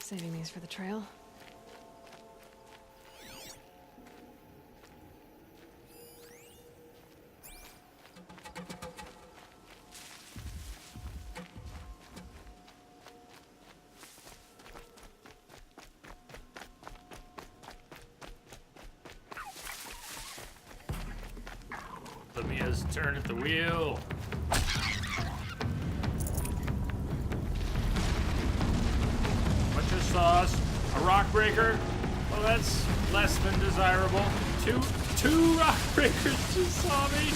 Saving these for the trail. Lamia's turn at the wheel. Bunch of sauce. A rock breaker. Well, that's less than desirable. Two rock breakers just saw me.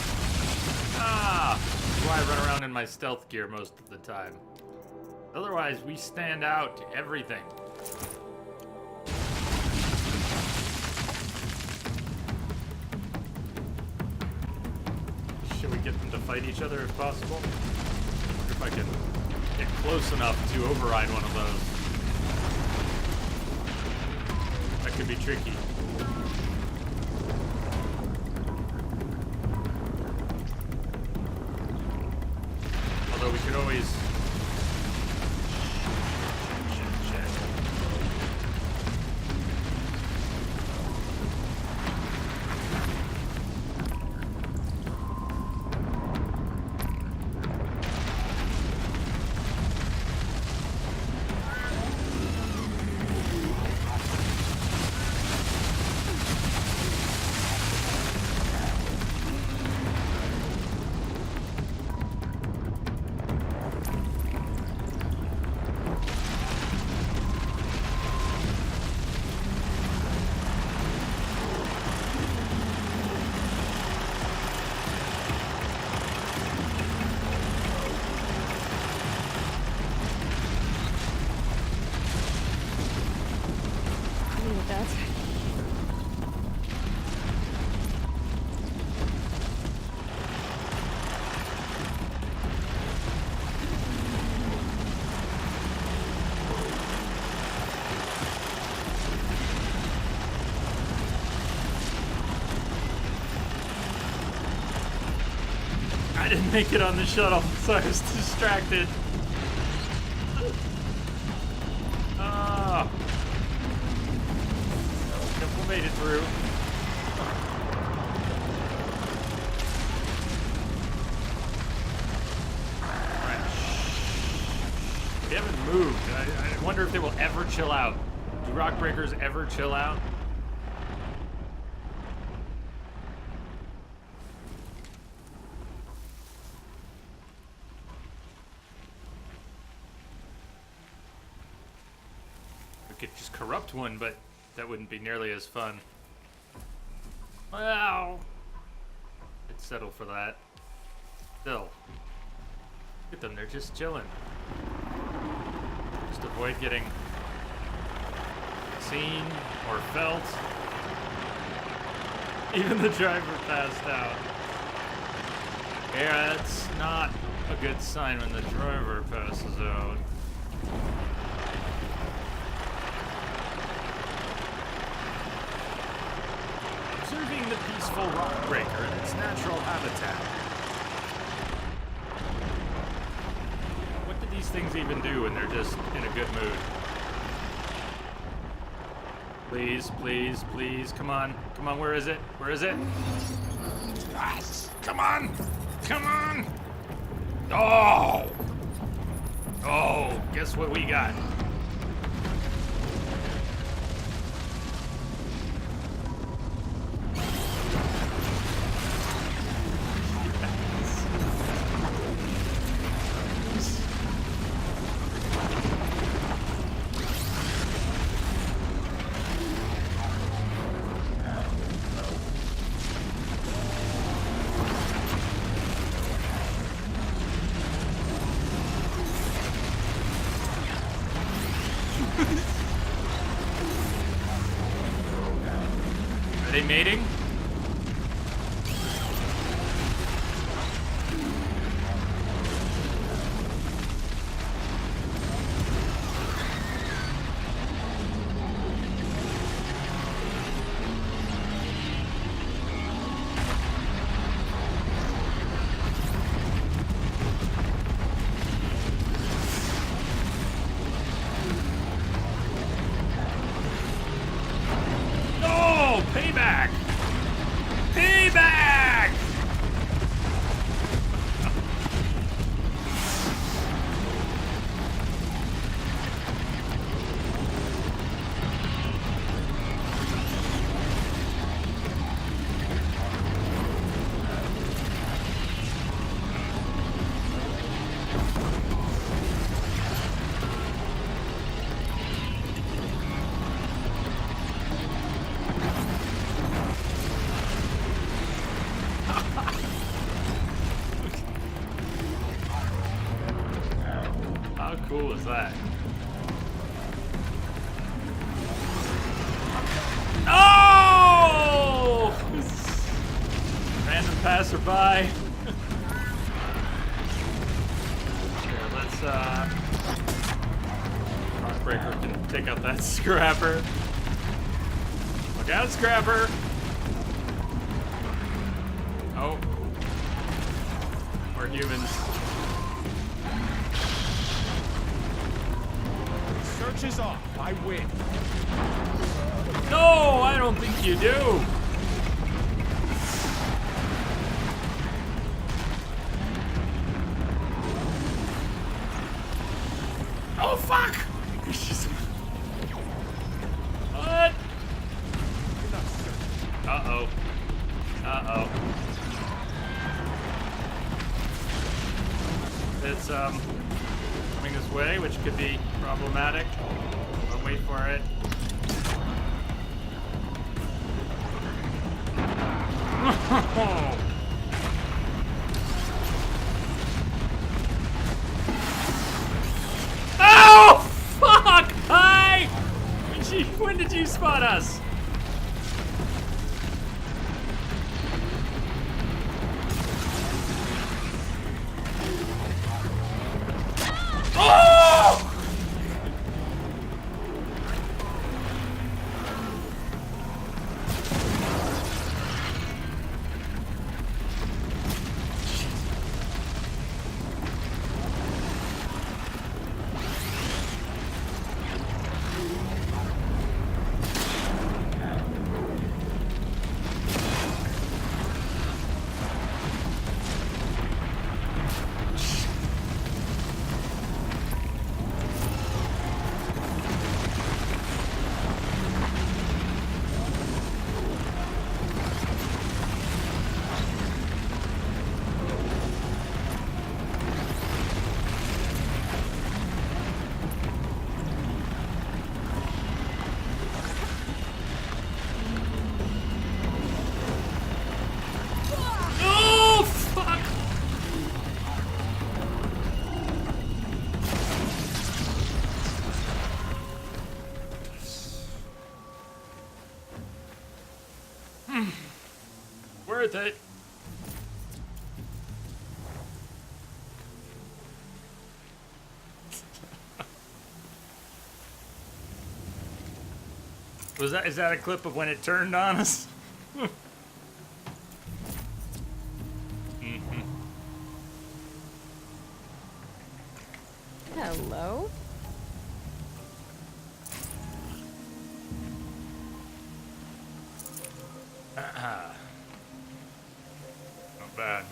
Ah, that's why I run around in my stealth gear most of the time. Otherwise, we stand out to everything. Should we get them to fight each other if possible? I wonder if I can get close enough to override one of those. That could be tricky. Although we could always... Shit. I didn't make it on the shuttle, so I was distracted. Ah. Couple made it through. Alright. They haven't moved. I wonder if they will ever chill out. Do rock breakers ever chill out? Could just corrupt one, but that wouldn't be nearly as fun. Well, I'd settle for that. Still, look at them, they're just chilling. Just avoid getting seen or felt. Even the driver passed out. Yeah, that's not a good sign when the driver passes out. Observing the peaceful rock breaker in its natural habitat. What do these things even do when they're just in a good mood? Please, please, please, come on. Come on, where is it? Where is it? Yes! Come on! Come on! Oh! Oh, guess what we got? Are they mating? How cool is that? Oh! Random passerby. Here, let's Rockbreaker can take out that scrapper. Look out, scrapper! Oh. More humans. Search is off. I win. No, I don't think you do. Oh, fuck! What? Uh-oh. Uh-oh. It's, coming this way, which could be problematic. I'll wait for it. Oh, fuck! Hi! When did you spot us? Oh! Oh, fuck! Worth it. Is that a clip of when it turned on us? Hello? Not bad.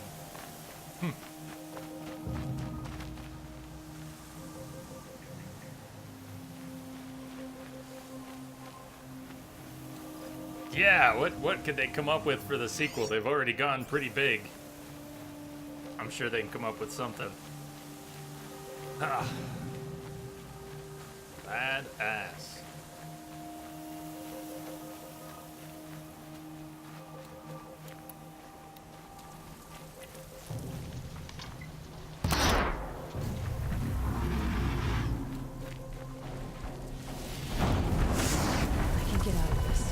Yeah, what could they come up with for the sequel? They've already gone pretty big. I'm sure they can come up with something. Ah. Badass. I can get out of this.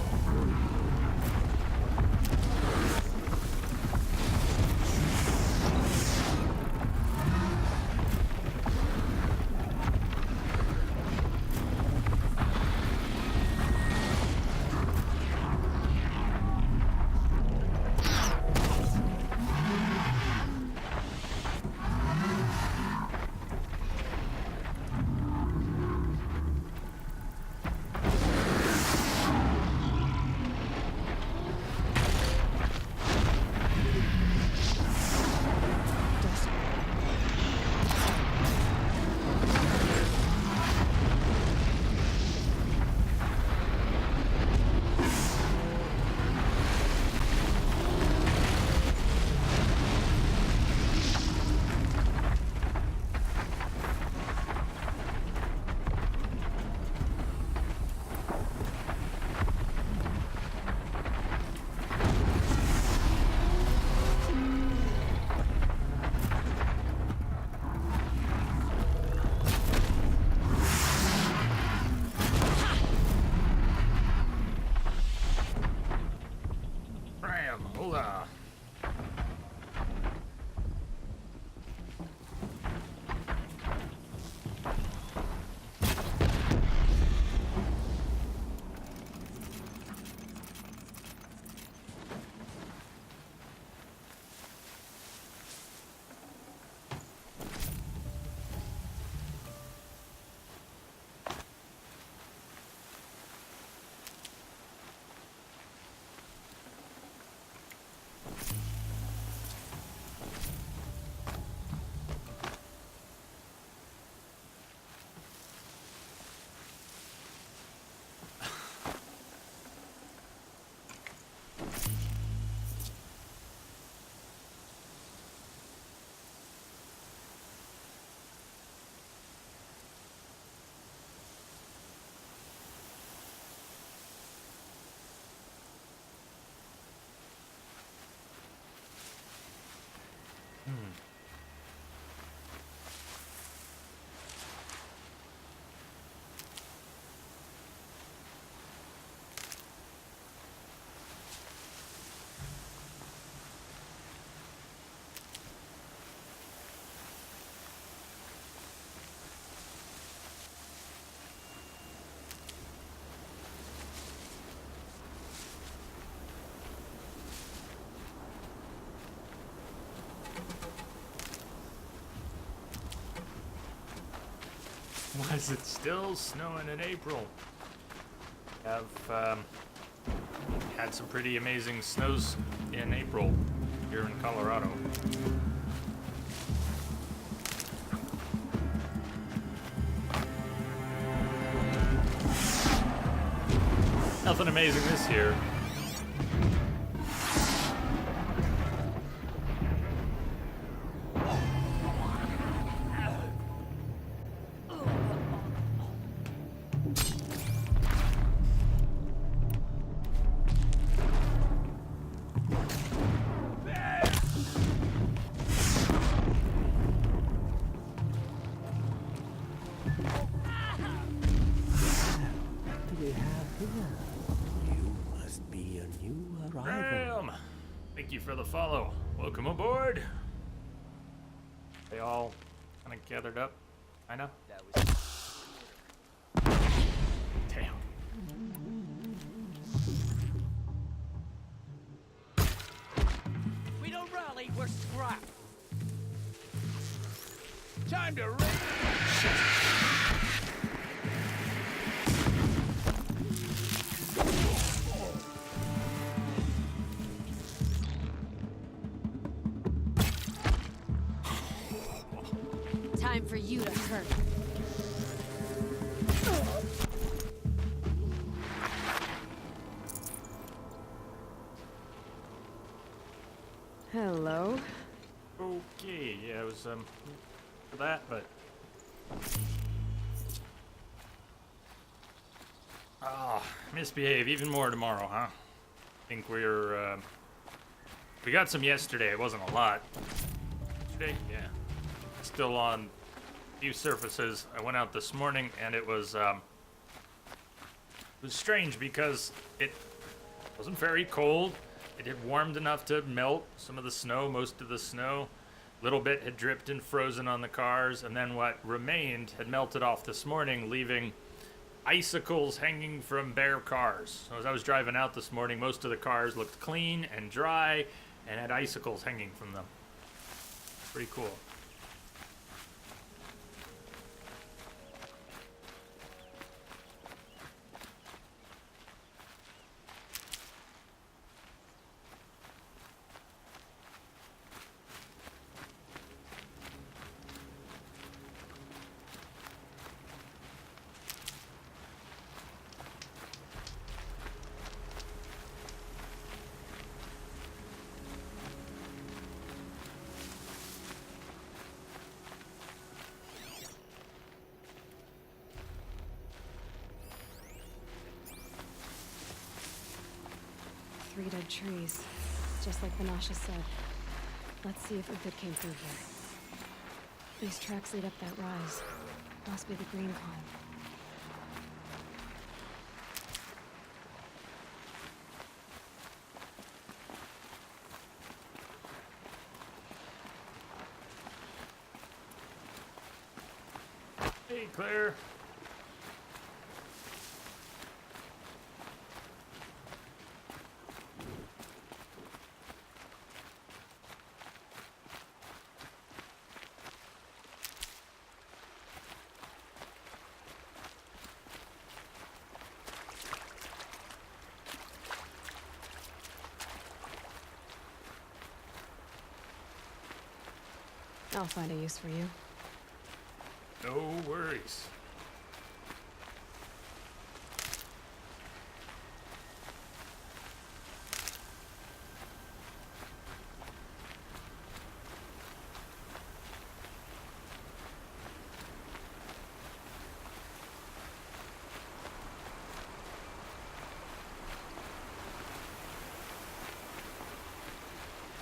Why is it still snowing in April? I've had some pretty amazing snows in April here in Colorado. Nothing amazing this year. Thank you for the follow. Welcome aboard. They all kind of gathered up, kinda. Damn. We don't rally, we're scrap. Time to raid. Time for you to hurt. Hello. Okay, yeah, it was for that, but misbehave even more tomorrow, huh? Think we got some yesterday. It wasn't a lot. Yesterday, yeah. Still on a few surfaces. I went out this morning and it was strange because it wasn't very cold. It had warmed enough to melt some of the snow, most of the snow. A little bit had dripped and frozen on the cars, and then what remained had melted off this morning, leaving icicles hanging from bare cars. So as I was driving out this morning, most of the cars looked clean and dry and had icicles hanging from them. Pretty cool. Three dead trees, just like Vanasha said. Let's see if Uthid came through here. These tracks lead up that rise. Must be the green pond. Hey, Claire. I'll find a use for you. No worries.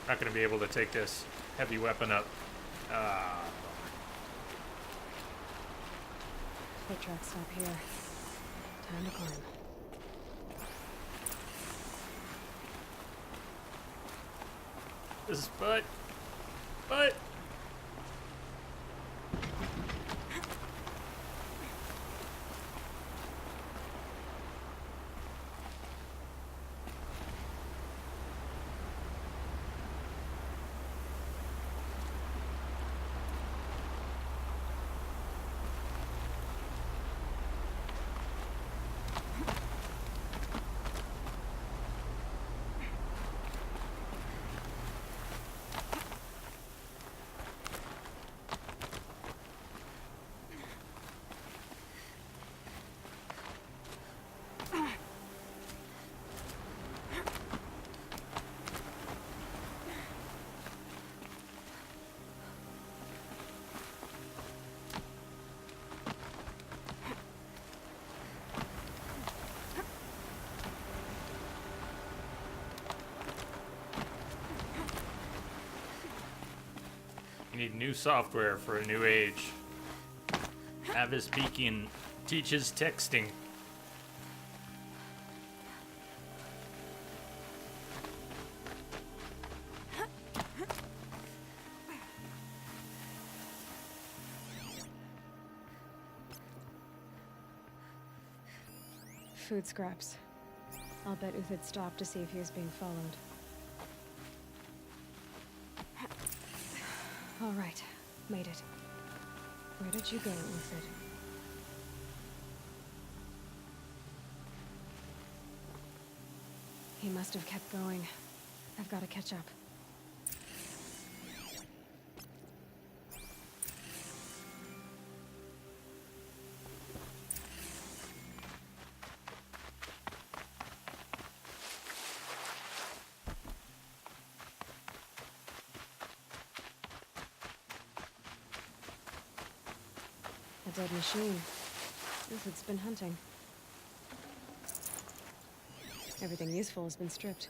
Not going to be able to take this heavy weapon up. Foot tracks stop here. Time to climb. This is but. need new software for a new age. Avis Beacon teaches texting. Food scraps. I'll bet Uthid stopped to see if he was being followed. All right, made it. Where did you go, Uthid? He must have kept going. I've got to catch up. A dead machine. Uthid's been hunting. Everything useful has been stripped.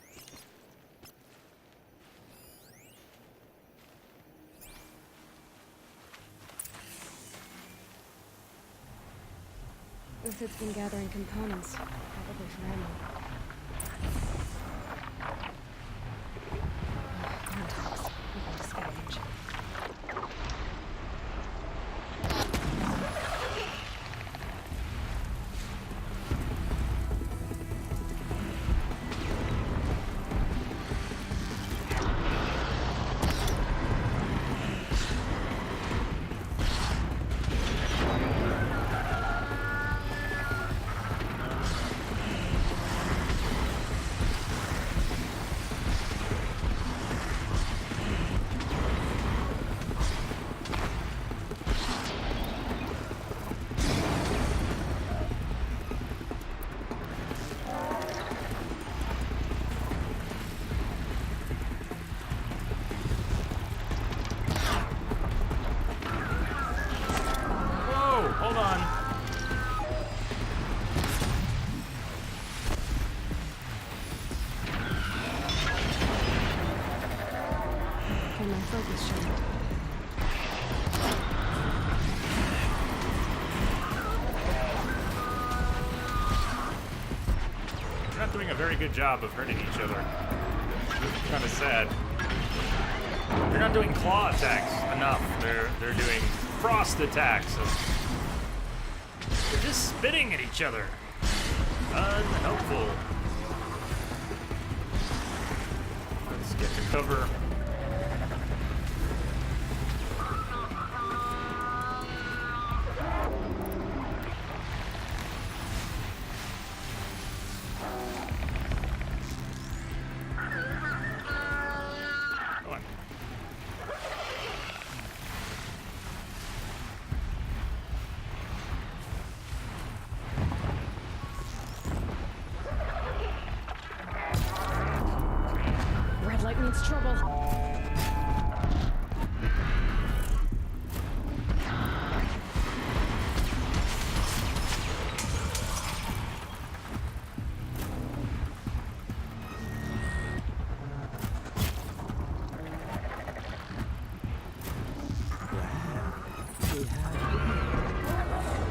Uthid's been gathering components, probably for ammo. Contacts. We gotta scavenge. Hold on. Can my focus show? They're not doing a very good job of hurting each other. It's kind of sad. They're not doing claw attacks enough. They're doing frost attacks. They're just spitting at each other. Unhelpful. Let's get to cover. Come on. Red light means trouble.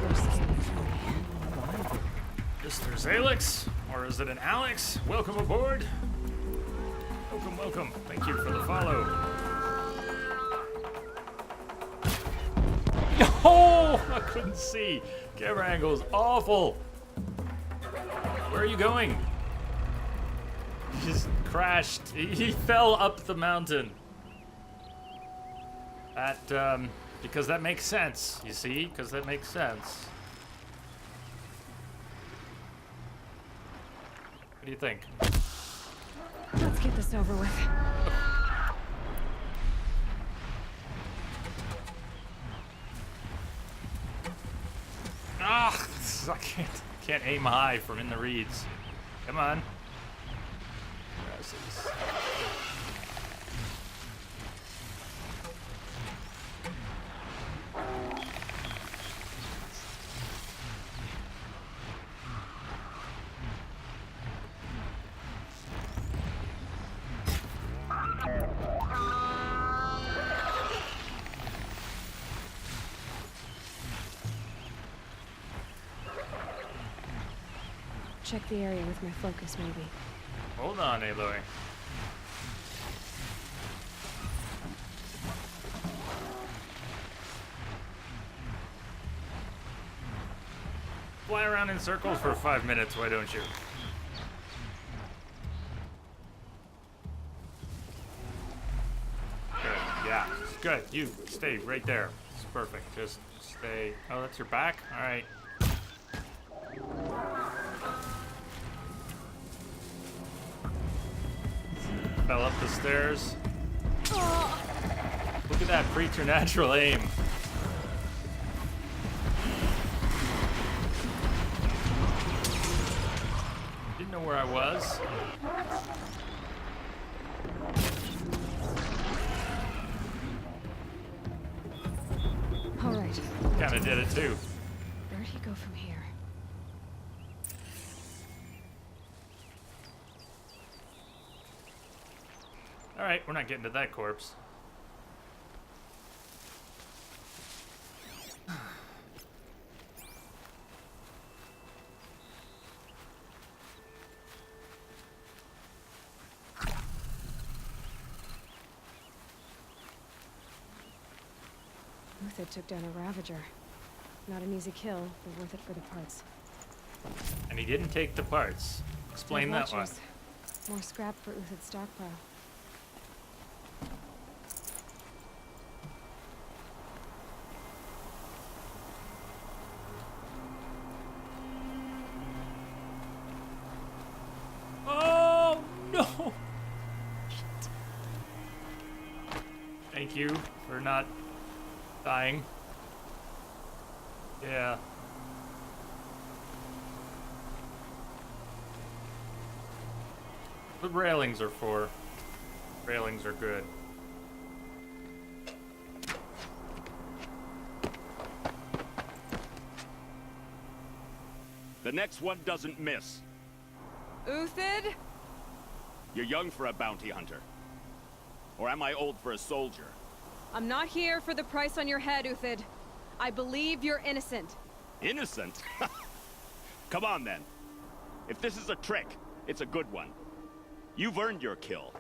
They're scanning for me. Mr. Zalix, or is it an Alex? Welcome aboard. Welcome, welcome. Thank you for the follow. Oh, I couldn't see. Camera angle is awful. Where are you going? He just crashed. He fell up the mountain. Because that makes sense, you see? Because that makes sense. What do you think? Let's get this over with. Ah, I can't aim high from in the reeds. Come on. Grasses. Check the area with my focus, maybe. Hold on, Aloy. Fly around in circles for 5 minutes, why don't you? Good, yeah, good. You stay right there. It's perfect. Just stay. Oh, that's your back? Alright. Fell up the stairs. Look at that preternatural aim. Didn't know where I was. All right. Kinda did it too. Where'd he go from here? Alright, we're not getting to that corpse. Uthid took down a Ravager. Not an easy kill, but worth it for the parts. And he didn't take the parts. Explain Dead that one. Watchers. More scrap for Uthid's stockpile. Oh no! Thank you for not dying. Yeah. The railings are for. Railings are good. The next one doesn't miss. Uthid? You're young for a bounty hunter. Or am I old for a soldier? I'm not here for the price on your head, Uthid. I believe you're innocent. Innocent? Come on then. If this is a trick, it's a good one. You've earned your kill.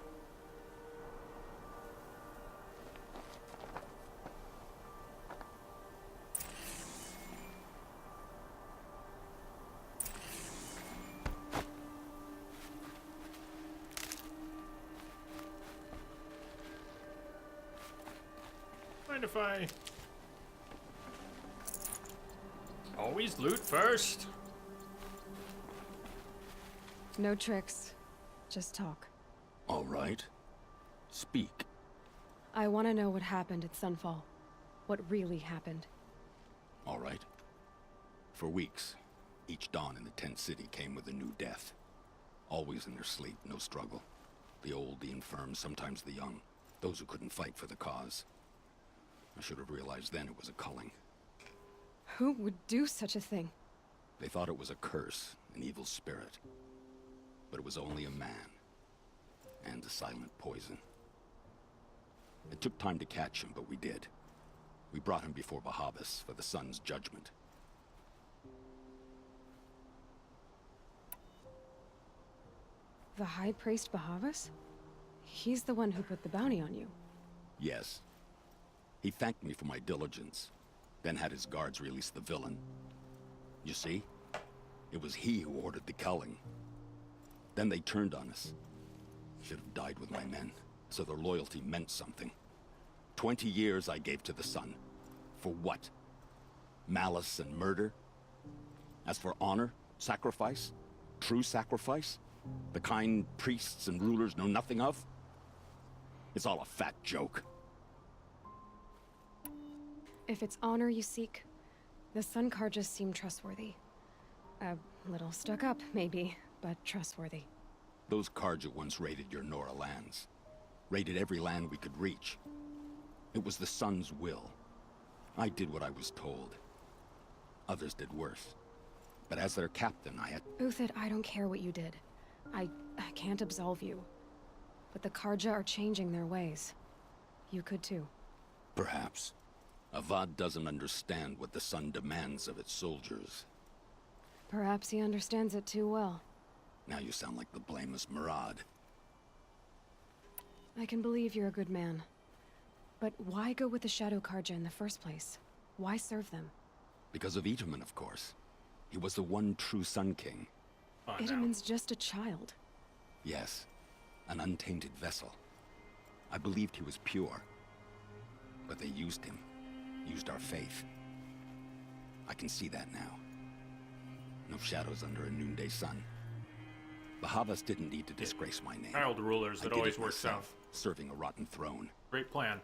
Mind if I... Always loot first. No tricks. Just talk. All right. Speak. I want to know what happened at Sunfall. What really happened. All right. For weeks, each dawn in the tent city came with a new death. Always in their sleep, no struggle. The old, the infirm, sometimes the young. Those who couldn't fight for the cause. I should have realized then it was a culling. Who would do such a thing? They thought it was a curse, an evil spirit. But it was only a man. And a silent poison. It took time to catch him, but we did. We brought him before Bahavas for the sun's judgment. The High Priest Bahavas? He's the one who put the bounty on you. Yes. He thanked me for my diligence, then had his guards release the villain. You see? It was he who ordered the culling. Then they turned on us. Should have died with my men, so their loyalty meant something. 20 years I gave to the sun. For what? Malice and murder? As for honor, sacrifice, true sacrifice, the kind priests and rulers know nothing of? It's all a fat joke. If it's honor you seek, the Sun Carjas seem trustworthy. A little stuck up, maybe, but trustworthy. Those Carja once raided your Nora lands. Raided every land we could reach. It was the Sun's will. I did what I was told. Others did worse. But as their captain, I had... Uthid, I don't care what you did. I can't absolve you. But the Carja are changing their ways. You could too. Perhaps. Avad doesn't understand what the Sun demands of its soldiers. Perhaps he understands it too well. Now you sound like the blameless Murad. I can believe you're a good man. But why go with the Shadow Karja in the first place? Why serve them? Because of Itamen, of course. He was the one true Sun King. Oh, no. Itamen's just a child. Yes, an untainted vessel. I believed he was pure. But they used him. Used our faith. I can see that now. No shadows under a noonday sun. Bahavas didn't need to disgrace my name. Child rulers, I that did always it works myself, out. serving a rotten throne. Great plan.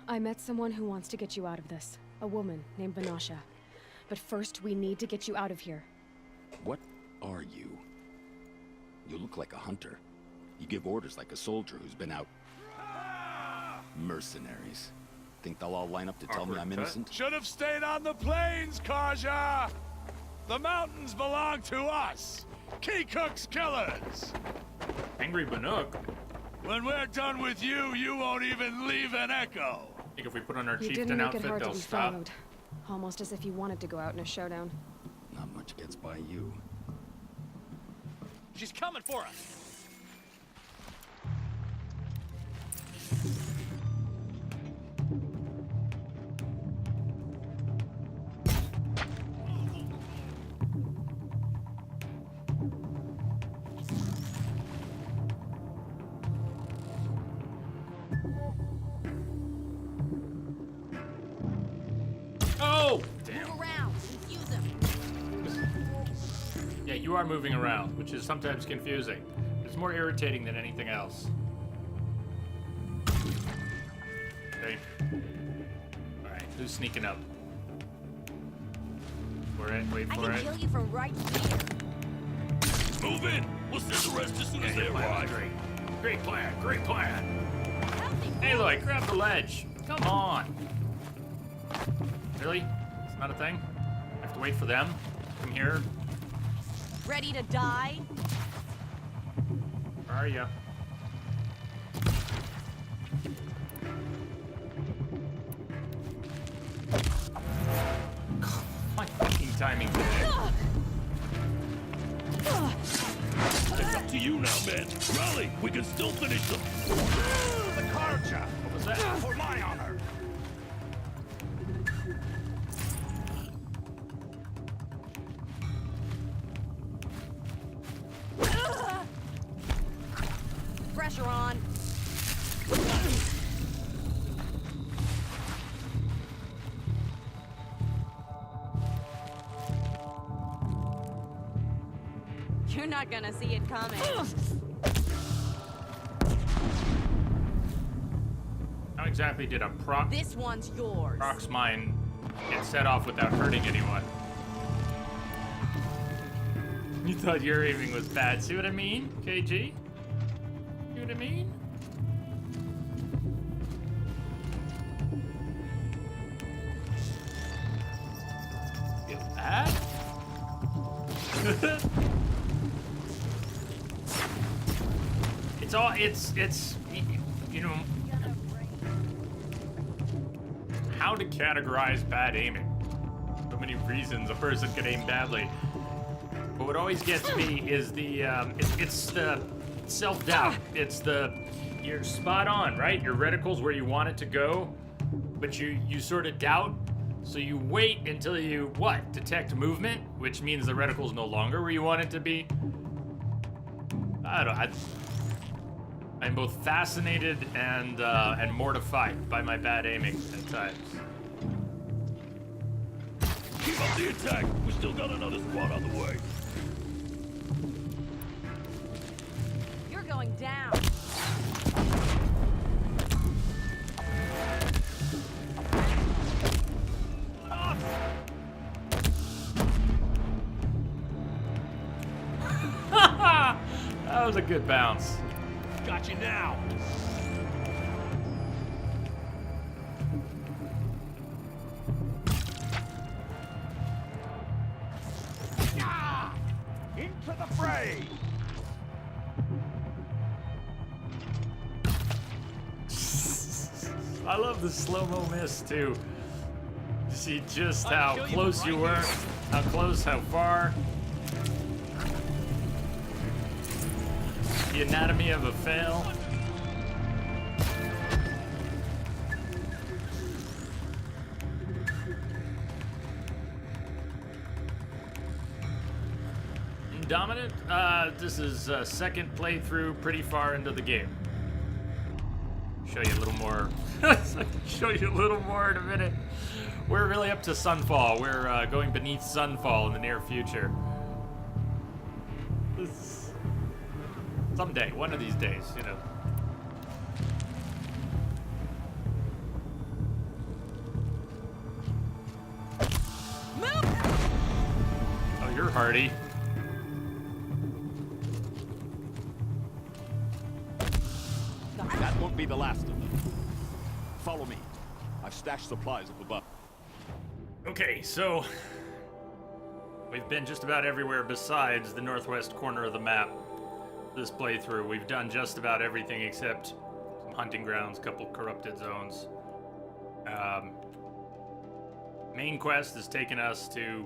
I met someone who wants to get you out of this. A woman named Vanasha. But first, we need to get you out of here. What are you? You look like a hunter. You give orders like a soldier who's been out. Mercenaries. Think they'll all line up to tell me Awkward I'm cut. innocent? Should have stayed on the plains, Karja! The mountains belong to us! Keekook's killers! Angry Banuk. When we're done with you, you won't even leave an echo! I think if we put on our You chieftain didn't make outfit, it hard to they'll be stop. followed. Almost as if you wanted to go out in a showdown. Not much gets by you. She's coming for us. Oh! Damn. Move around. Confuse him. Yeah, you are moving around, which is sometimes confusing. It's more irritating than anything else. Okay. Alright, who's sneaking up? For it, wait I for can it. kill you from right here. Move in! We'll send the rest as soon Yeah, as they your plan was arrive! great. Great plan, great plan. Healthy Hey, Lloyd, grab the ledge. Come on. Really? It's not a thing? I have to wait for them? Come here. Ready to die? Where are you? My fucking timing today. It's up to you now, man! Rally! We can still finish them! The Karja! What was that? For my honor! Pressure on. You're not gonna see it coming. How exactly did a proc This one's yours. Proc's mine get set off without hurting anyone? You thought your aiming was bad. See what I mean, KG? See what I mean? Get that? it's you know, how to categorize bad aiming. So many reasons a person could aim badly. But what always gets me is the it's the self-doubt. It's the you're spot on, right? Your reticle's where you want it to go, but you sort of doubt. So you wait until you detect movement, which means the reticle's no longer where you want it to be. I'm both fascinated and mortified by my bad aiming at times. Keep up the attack! We still got another squad on the way! You're going down. That was a good bounce. Got you now! Into the fray! I love the slow-mo miss too. Just see just how close you were. How close, how far. The anatomy of a fail. Dominant, this is second playthrough, pretty far into the game. Show you a little more. Show you a little more in a minute. We're really up to Sunfall. We're going beneath Sunfall in the near future. Someday, one of these days, you know. Oh, you're hardy. That won't be the last of them. Follow me. I've stashed supplies up above. Okay, so we've been just about everywhere besides the northwest corner of the map this playthrough. We've done just about everything except some hunting grounds, couple corrupted zones. Main quest has taken us to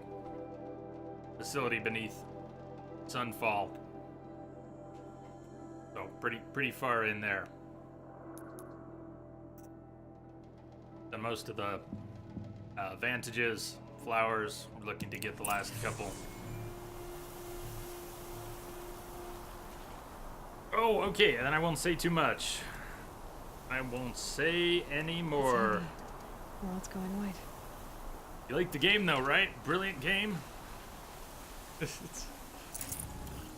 facility beneath Sunfall. So pretty far in there. Done most of the vantages, flowers. We're looking to get the last couple. Oh, okay, and then I won't say too much. I won't say any more. World's going white. You like the game though, right? Brilliant game.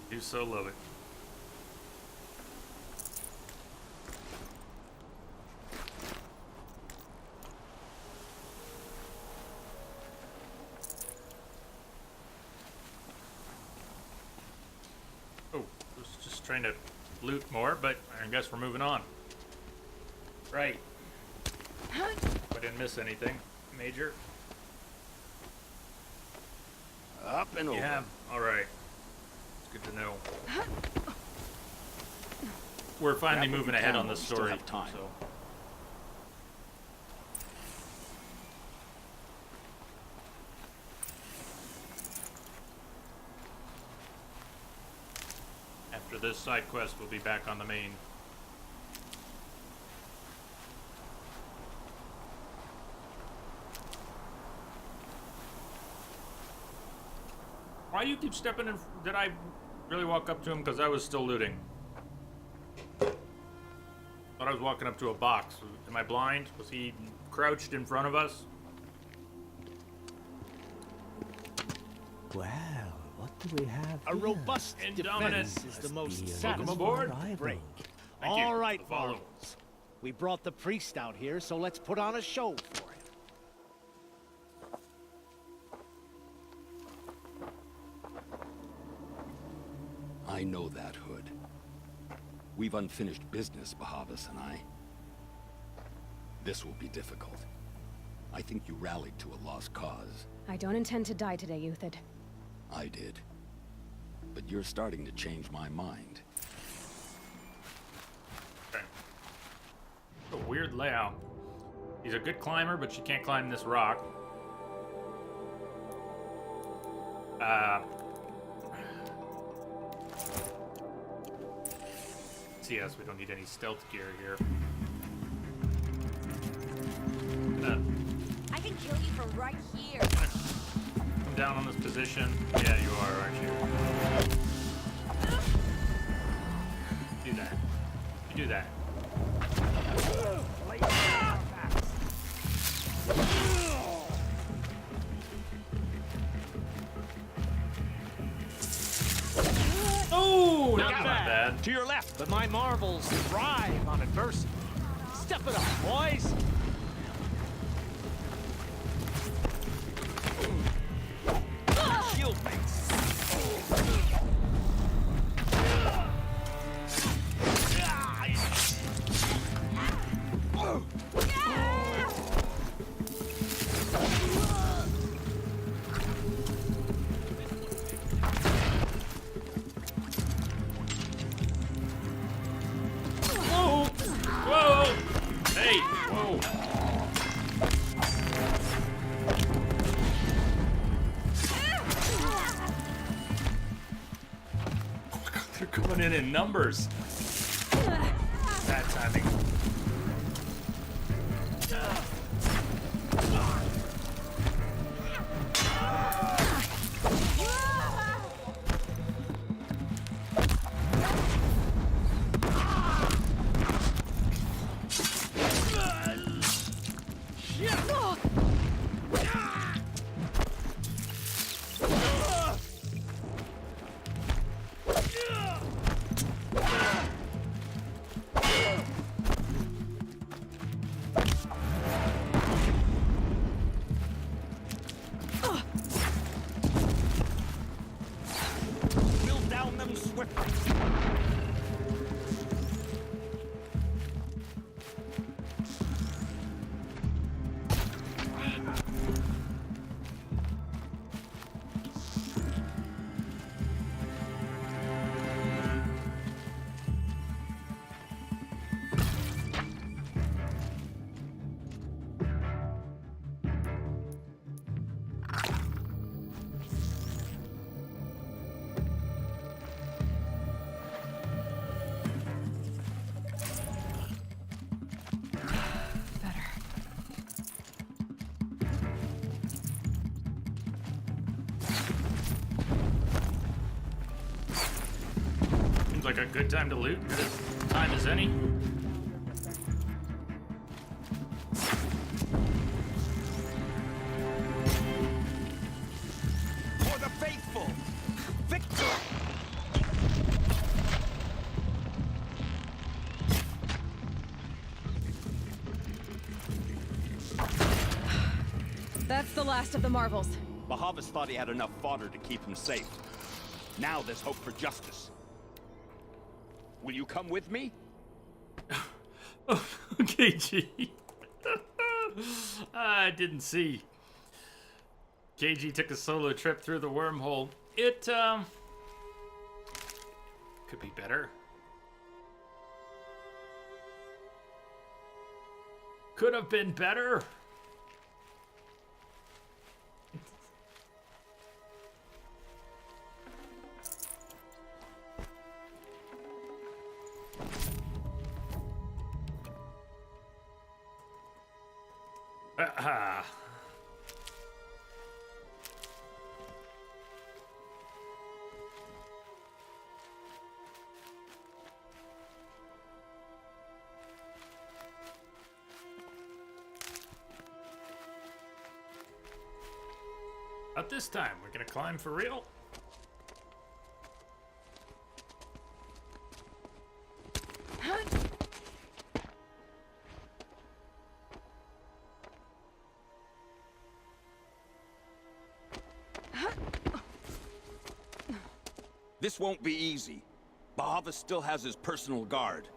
You so love it. Oh, was just trying to loot more, but I guess we're moving on. Right. I didn't miss anything major. Up and over. Yeah, alright. It's good to know. We're finally Grab what moving you ahead can on the while we still story. have time. So. After this side quest, we'll be back on the main. Why do you keep stepping in? Did I really walk up to him? Because I was still looting. Thought I was walking up to a box. Am I blind? Was he crouched in front of us? Well, what do we have A here? robust Indominant. defense is the most Be a Welcome satisfying aboard. rival. break. Thank you. All right, Follow. Marvels. We brought the priest out here, so let's put on a show for him. I know that, Hood. We've unfinished business, Bahavas and I. This will be difficult. I think you rallied to a lost cause. I don't intend to die today, Euthid. I did. But you're starting to change my mind. Okay. A weird layout. He's a good climber, but she can't climb this rock. Yes, we don't need any stealth gear here. I can kill you from right here. Come down on this position. Yeah, you are, aren't you? Do that. You do that. Oh, that's not bad. To your left, but my marvels thrive on adversity. Step it up, boys. Shield base. Whoa! Whoa! Hey! Whoa! coming in numbers. Bad timing. Build down them swiftly. Better. Seems like a good time to loot. Good as time as any. For the faithful. Victory! That's the last of the marvels. Bahavas thought he had enough fodder to keep him safe. Now there's hope for justice. Will you come with me? KG. I didn't see. KG took a solo trip through the wormhole. It, could be better. Could have been better. Ah. Not this time. We're gonna climb for real. This won't be easy. Bahava still has his personal guard.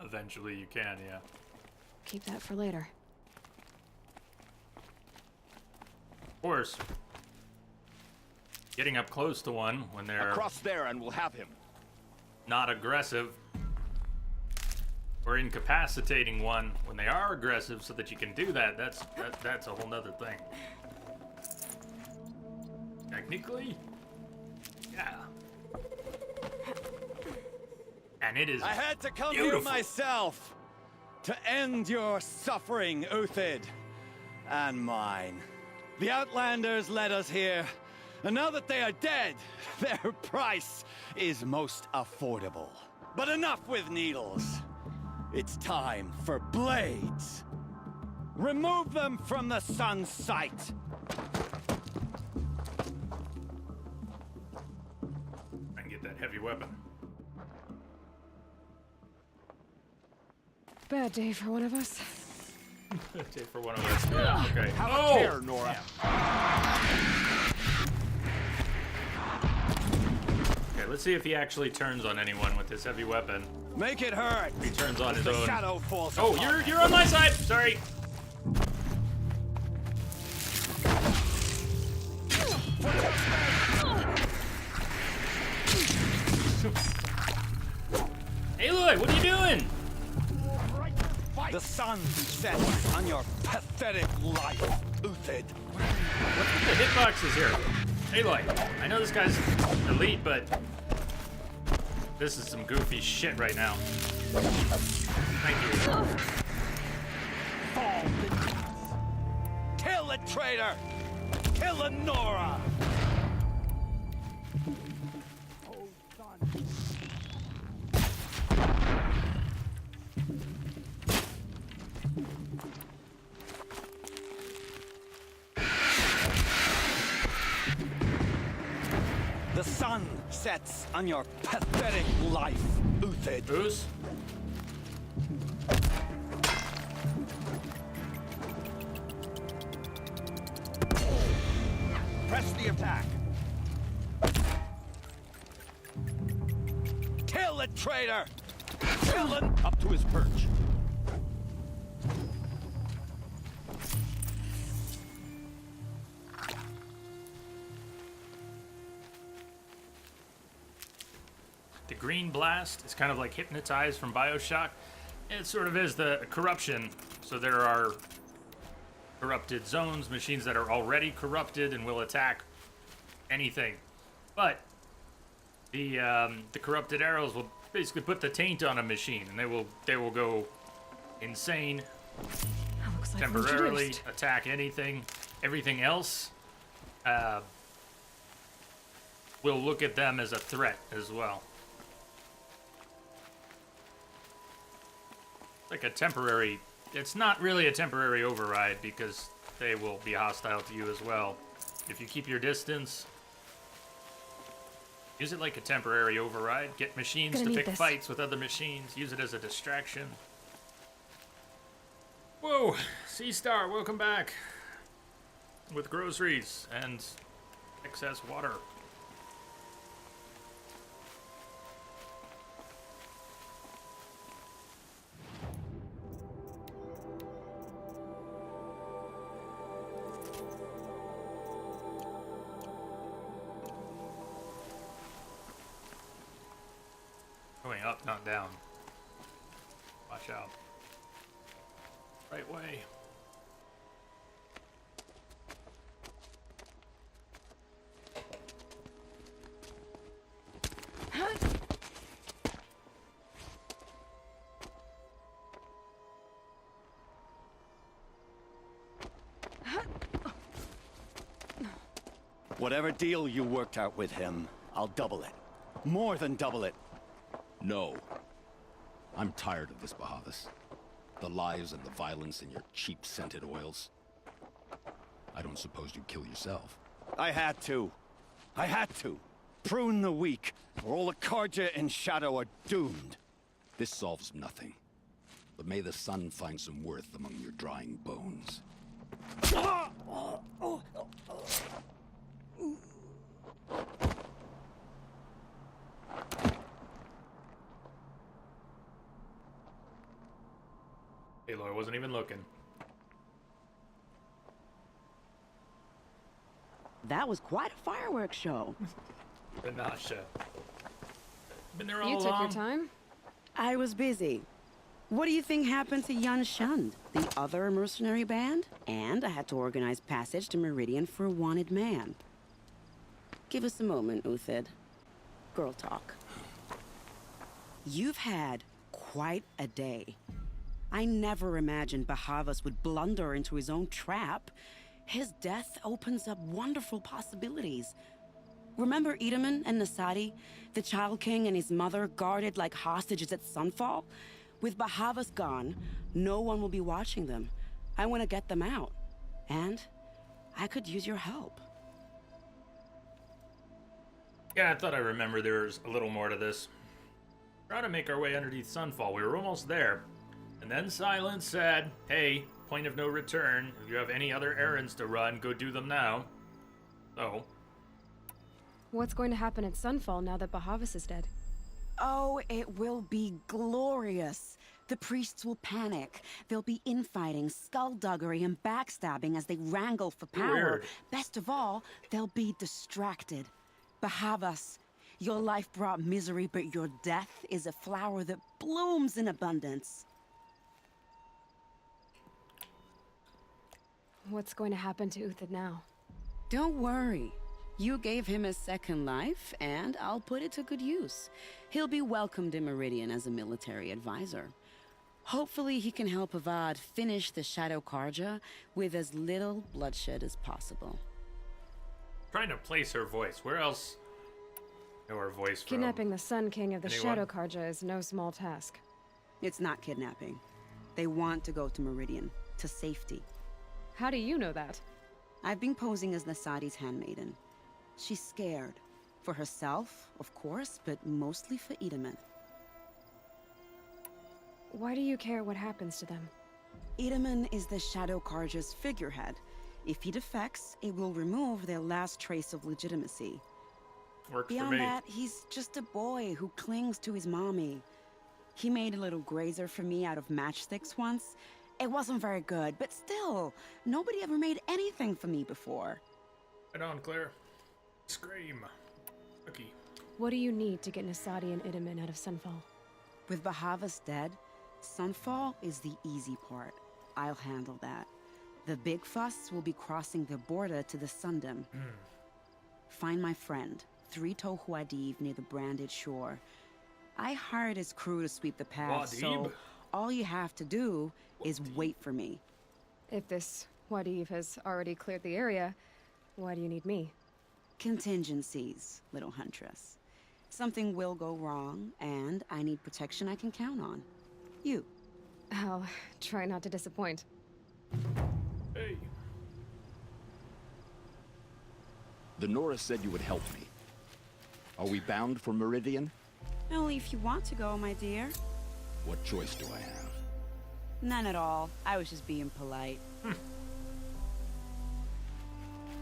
Eventually you can, yeah. Keep that for later. Of course. Getting up close to one when they're Across there and we'll have him. not aggressive. Or incapacitating one when they are aggressive so that you can do that. That's a whole nother thing. Technically, yeah. And it is I had to come beautiful. here myself to end your suffering, Uthid, and mine. The Outlanders led us here, and now that they are dead, their price is most affordable. But enough with needles. It's time for blades. Remove them from the sun's sight. I can get that heavy weapon. Bad day for one of us. Take for one of us. Yeah, okay. Have Oh! a care, Nora. Alright, let's see if he actually turns on anyone with this heavy weapon. Make it hurt. He turns on his The own. shadow falls Oh, apart. you're on my side! Sorry. Aloy, what are you doing? The sun sets on your pathetic life, Uthid. What's with the hitboxes here? Aloy, I know this guy's elite, but this is some goofy shit right now. Thank you. Fall beneath. Kill the traitor! Kill the Nora! Oh, son. The sun sets on your pathetic life, Uthid. Booze? Press the attack. Kill the traitor! Kill the... Up to his perch. The green blast is kind of like hypnotized from BioShock. It sort of is the corruption. So there are corrupted zones, machines that are already corrupted and will attack anything. But the corrupted arrows will basically put the taint on a machine, and they will go insane, That looks like temporarily introduced. attack anything. Everything else will look at them as a threat as well. Like a temporary, it's not really a temporary override because they will be hostile to you as well. If you keep your distance, use it like a temporary override. Get machines Gonna to need pick this. fights with other machines. Use it as a distraction. Whoa, Sea Star, welcome back. With groceries and excess water. Going up, not down. Watch out. Right way. Whatever deal you worked out with him, I'll double it. More than double it. No. I'm tired of this, Bahavas. The lies and the violence and your cheap scented oils. I don't suppose you'd kill yourself. I had to. I had to. Prune the weak, or all the Karja in Shadow are doomed. This solves nothing. But may the sun find some worth among your drying bones. Aloy wasn't even looking. That was quite a fireworks show. Banasha. Been there all You took along? your time. I was busy. What do you think happened to Yan Shund, the other mercenary band? And I had to organize passage to Meridian for a wanted man. Give us a moment, Uthid. Girl talk. You've had quite a day. I never imagined Bahavas would blunder into his own trap. His death opens up wonderful possibilities. Remember Edaman and Nasadi, the Child King and his mother guarded like hostages at Sunfall? With Bahavas gone, no one will be watching them. I want to get them out. And I could use your help. Yeah, I thought I remembered there was a little more to this. Trying to make our way underneath Sunfall. We were almost there. And then Silence said, hey, point of no return. If you have any other errands to run, go do them now. So, What's going to happen at Sunfall now that Bahavas is dead? Oh, it will be glorious. The priests will panic. There'll be infighting, skullduggery, and backstabbing as they wrangle for power. Weird. Best of all, they'll be distracted. Bahavas, your life brought misery, but your death is a flower that blooms in abundance. What's going to happen to Uthid now? Don't worry. You gave him a second life, and I'll put it to good use. He'll be welcomed in Meridian as a military advisor. Hopefully he can help Avad finish the Shadow Karja with as little bloodshed as possible. Trying to place her voice. Where else know her voice from? Kidnapping the Sun King of the Anyone? Shadow Karja is no small task. It's not kidnapping. They want to go to Meridian, to safety. How do you know that? I've been posing as Nasadi's handmaiden. She's scared. For herself, of course, but mostly for Edaman. Why do you care what happens to them? Edaman is the Shadow Karja's figurehead. If he defects, it will remove their last trace of legitimacy. Works for Beyond me. that, he's just a boy who clings to his mommy. He made a little grazer for me out of matchsticks once. It wasn't very good, but still, nobody ever made anything for me before. Right on, Claire. Scream. Okay. What do you need to get Nasadi and Idaman out of Sunfall? With Bahavas dead, Sunfall is the easy part. I'll handle that. The big fuss will be crossing the border to the Sundom. Find my friend, Three-Toe Huadiv, near the branded shore. I hired his crew to sweep the path, so Huadib? all you have to do is wait for me. If this Wadiv has already cleared the area, why do you need me? Contingencies, little huntress. Something will go wrong, and I need protection I can count on. You. I'll try not to disappoint. Hey. The Nora said you would help me. Are we bound for Meridian? Only if you want to go, my dear. What choice do I have? None at all. I was just being polite.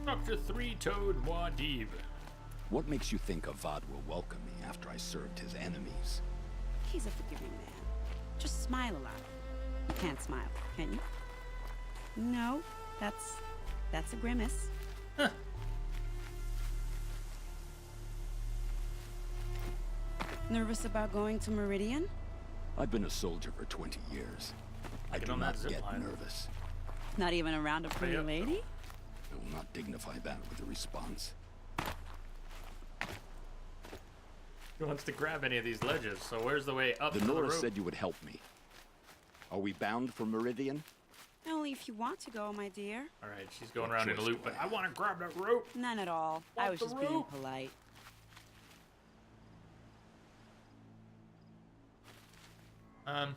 Dr. Three-Toed Muad'Dib. What makes you think Avad will welcome me after I served his enemies? He's a forgiving man. Just smile a lot. You can't smile, can you? No, that's a grimace. Nervous about going to Meridian? I've been a soldier for 20 years. I Get do on that not zip get line. nervous. Not even around a pretty up. lady? I will not dignify that with a response. Who wants to grab any of these ledges? So where's the way up The to the Nora rope? said you would help me. Are we bound for Meridian? Only if you want to go, my dear. All right, she's going around in a loop, but I want to grab that rope. None at all. I Want was the just being rope? polite.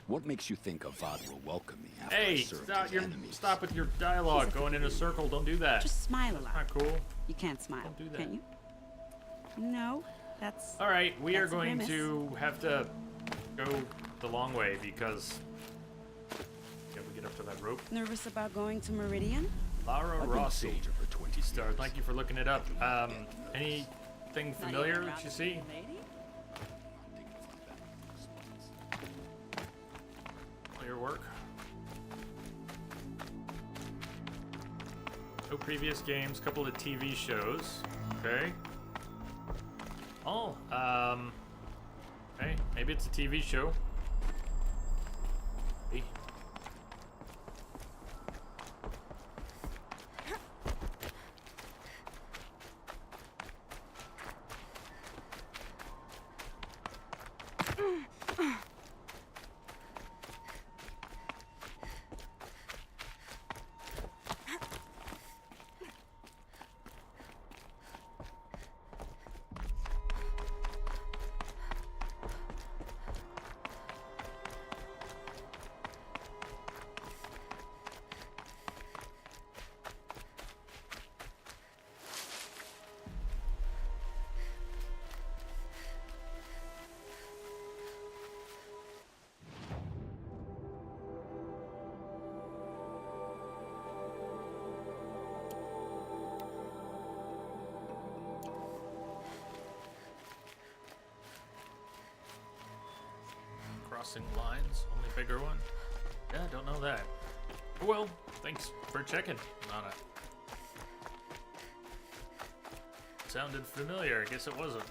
What makes you think Avad will welcome me after I Hey, served stop his your enemies? stop with your dialogue. Going in a circle. Don't do that. Just smile a lot. Not cool. You can't smile, Don't do that. can you? No, that's... All right, we are That's a going grimace. to have to go the long way because yeah, we get up to that rope. Nervous about going to Meridian? Laura I've been a Rossi. soldier for 20 Star, years. thank you for looking it up. Anything familiar that you see? Your work. No previous games, couple of TV shows. Okay. Oh, okay, maybe it's a TV show. Hey. crossing lines. Only bigger one. Yeah, don't know that. Well, thanks for checking on it. Sounded familiar. I guess it wasn't.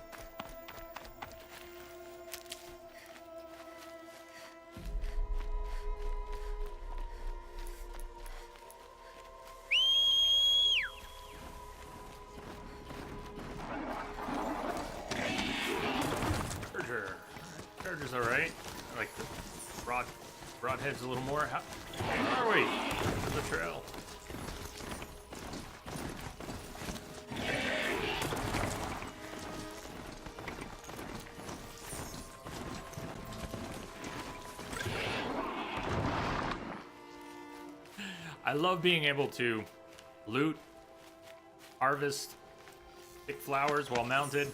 Charger. Charger's alright. I like the broadhead's a little more. How are we? To the trail. I love being able to loot, harvest, pick flowers while mounted.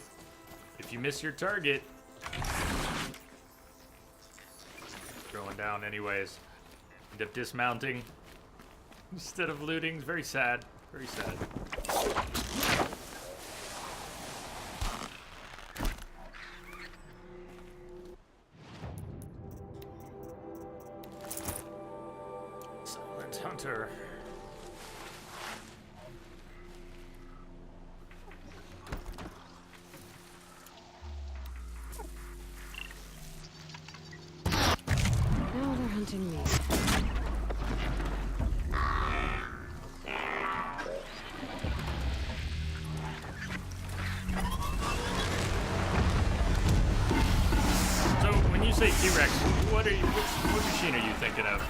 If you miss your target, going down anyways. End up dismounting instead of looting. It's very sad. Very sad. Silent Hunter. Now they're hunting me. So when you say T-Rex, what machine are you thinking of?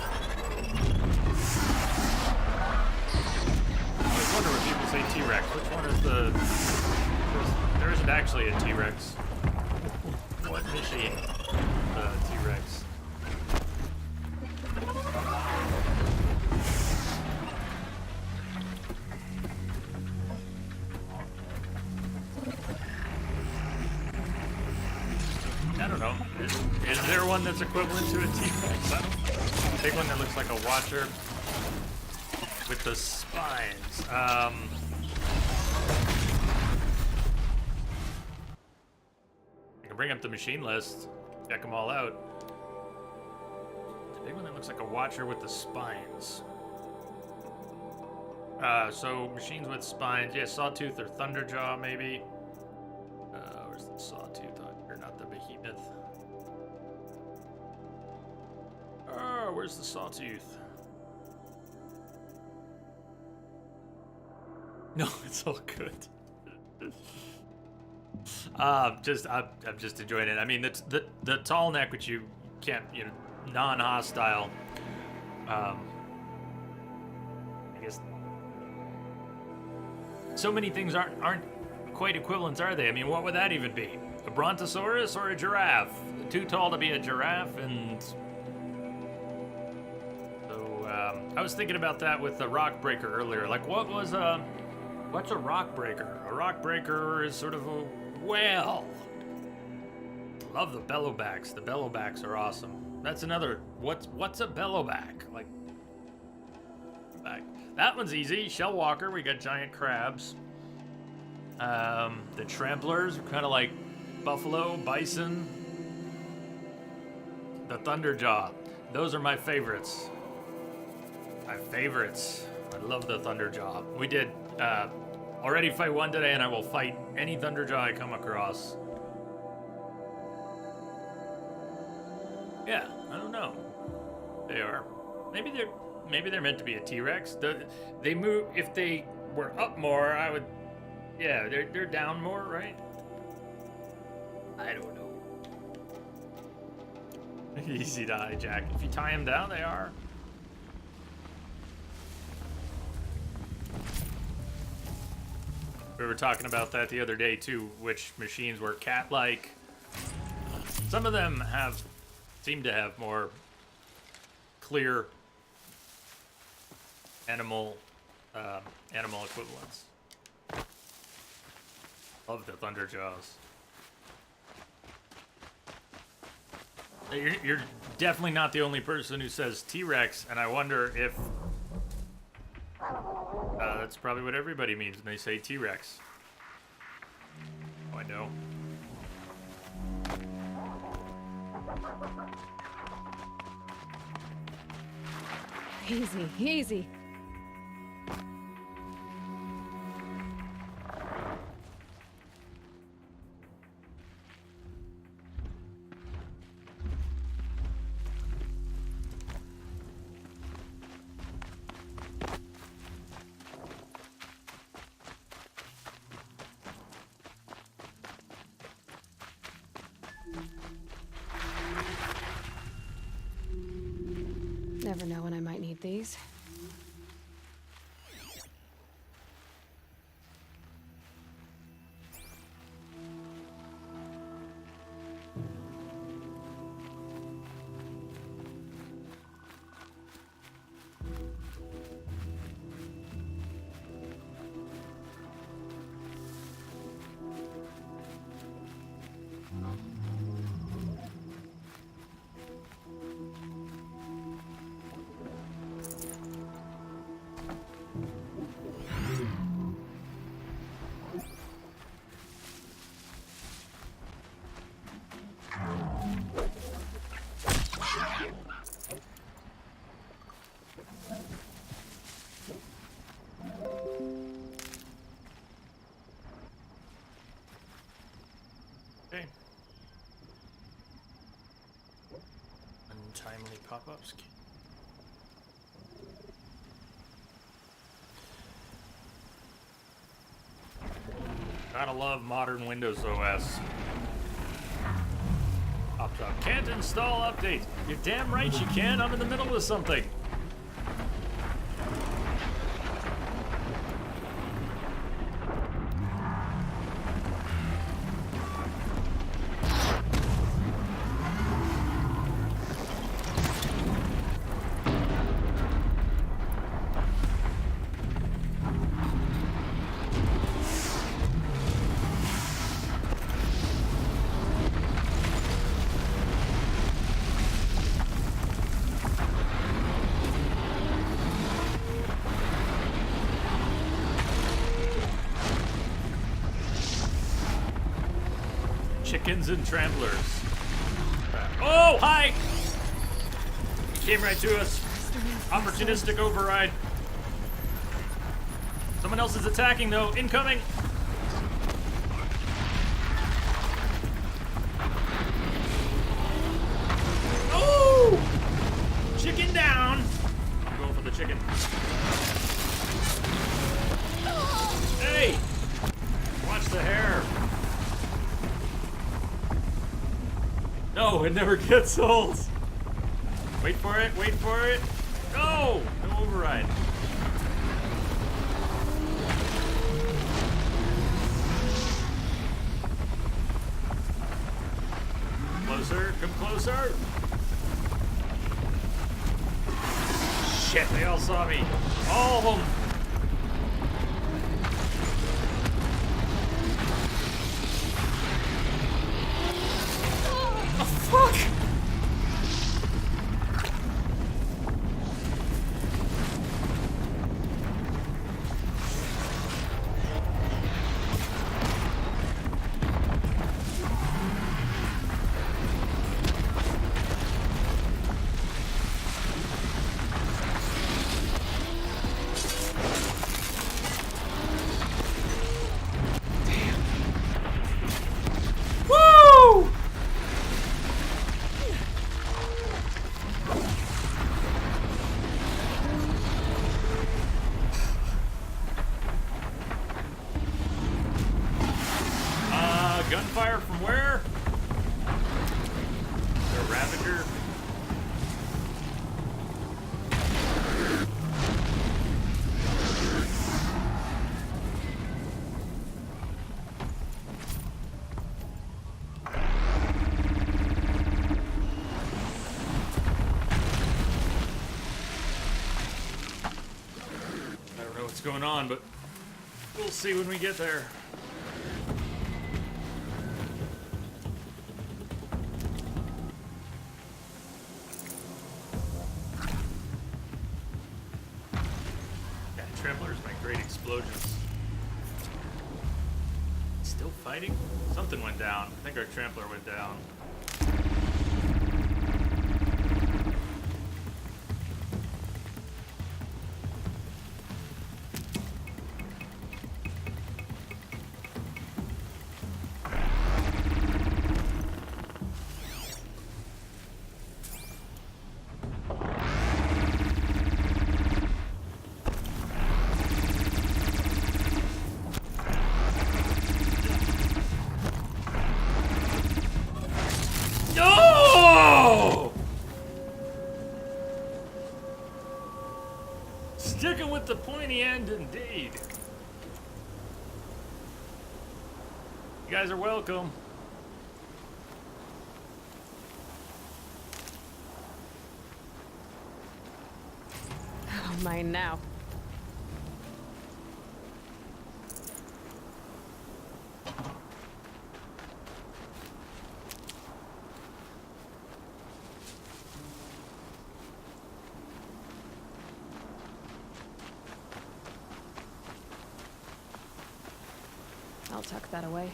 I always wonder when people say T-Rex, which one is the... There isn't actually a T-Rex. What machine? The T-Rex. I don't know. Is there one that's equivalent to a T-Rex? I don't. Big one that looks like a watcher with the spines. I can bring up the machine list, check them all out. The big one that looks like a watcher with the spines. So machines with spines. Yeah, Sawtooth or Thunderjaw maybe. Where's the Sawtooth? Or not the Behemoth. Where's the Sawtooth? No, it's all good. I'm just enjoying it. I mean, the tall neck, which you can't, non-hostile. I guess so many things aren't quite equivalents, are they? I mean, what would that even be? A brontosaurus or a giraffe? Too tall to be a giraffe, and so I was thinking about that with the rock breaker earlier. Like, what's a rock breaker? A rock breaker is sort of a whale. Love the bellowbacks. The bellowbacks are awesome. That's another. What's a bellowback? Like, back. That one's easy. Shellwalker. We got giant crabs. The tramplers are kind of like buffalo, bison. The Thunderjaw. Those are my favorites. My favorites. I love the Thunderjaw. We did already fight one today, and I will fight any Thunderjaw I come across. Yeah, I don't know. They are. Maybe they're meant to be a T-Rex. They move. If they were up more, I would. Yeah, they're down more, right? I don't know. Easy to hijack. If you tie them down, they are. We were talking about that the other day too, which machines were cat-like. Some of them seem to have more clear animal equivalents. Love the Thunderjaws. You're definitely not the only person who says T-Rex, and I wonder if that's probably what everybody means when they say T-Rex. Oh, I know. Easy, easy. Never know when I might need these. Okay. Untimely pop-ups. Gotta love modern Windows OS. Up top. Can't install updates. You're damn right you can. I'm in the middle of something. Chickens and tramplers. Oh, hi! Came right to us. Opportunistic override. Someone else is attacking, though. Incoming! Oh! Chicken down! I'm going for the chicken. Hey! Watch the hair. No, it never gets old. Wait for it, wait for it. No! No override. Closer, come closer. Shit, they all saw me. All of them. Fuck! Gunfire from where? The Ravager. I don't know what's going on, but we'll see when we get there. Tramplers make great explosions. Still fighting? Something went down. I think our trampler went down. Pointy end indeed. You guys are welcome. Oh, mine now. I'll tuck that away.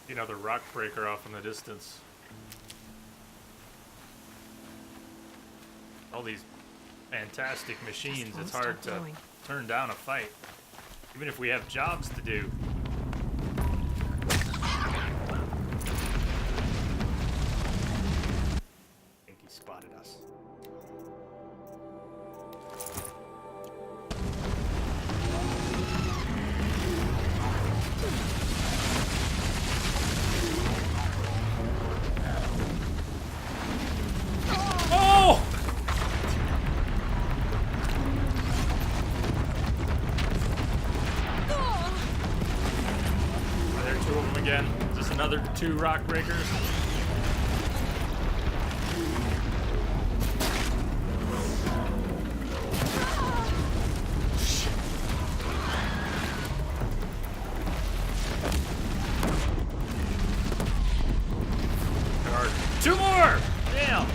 See another rock breaker off in the distance. All these fantastic machines, it's hard to turn down a fight. Even if we have jobs to do. I think he spotted us. Oh! Are there two of them again? Is this another two rock breakers? There are two more! Damn!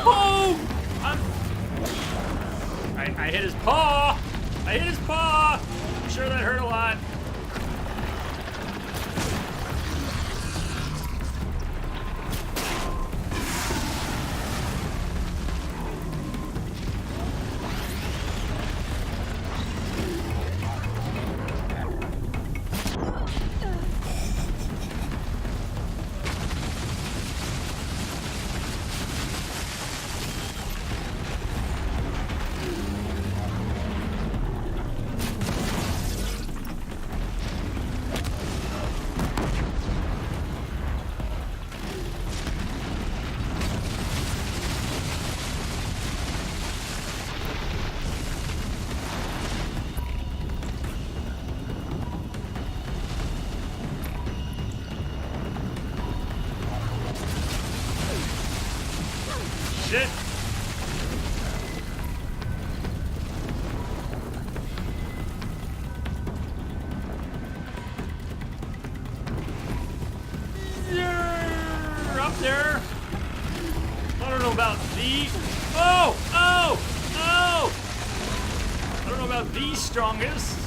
Oh! I hit his paw! I hit his paw! I'm sure that hurt a lot. Shit! You're up there. I don't know about the. Oh! Oh! Oh! I don't know about the strongest,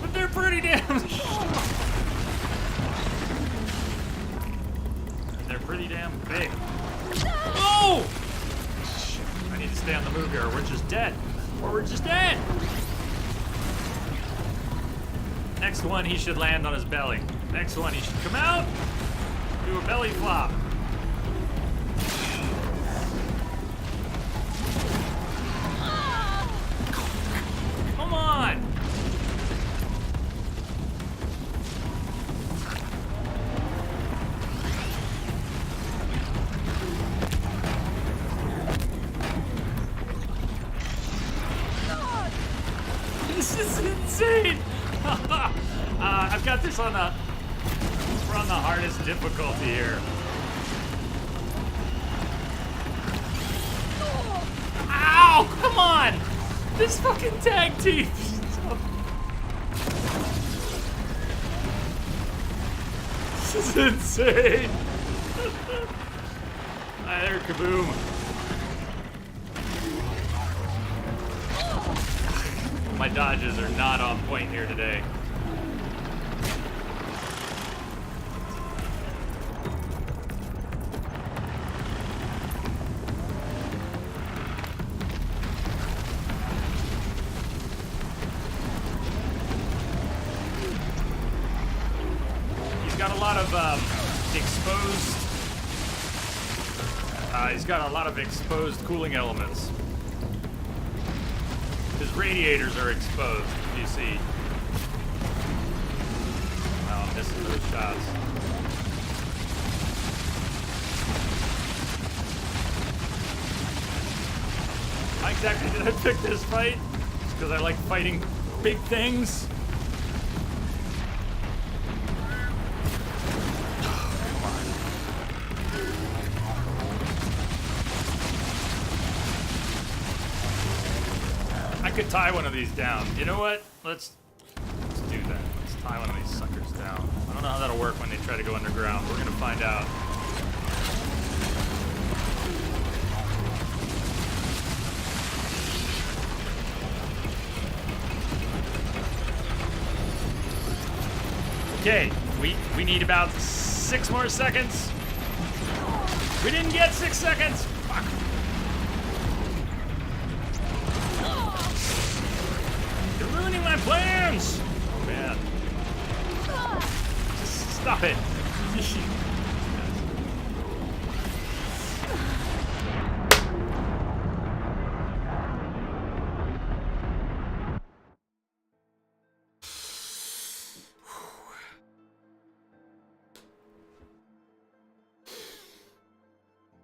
but they're pretty damn strong. And they're pretty damn big. Oh! Shit. I need to stay on the move here, or we're just dead. Or we're just dead! Next one, he should land on his belly. Next one, he should come out, do a belly flop. Come on! This is insane! I've got this on the... We're on the hardest difficulty here. Ow! Come on! This fucking tag team! This is insane! There, kaboom. My dodges are not on point here today. got a lot of exposed. He's got a lot of exposed cooling elements. His radiators are exposed. You see. Oh, I'm missing those shots. Why exactly did I pick this fight? Just because I like fighting big things. I could tie one of these down. You know what? Let's do that. Let's tie one of these suckers down. I don't know how that'll work when they try to go underground. We're gonna find out. Okay, we need about 6 more seconds. We didn't get 6 seconds. Fuck. You're ruining my plans. Oh man. Just stop it.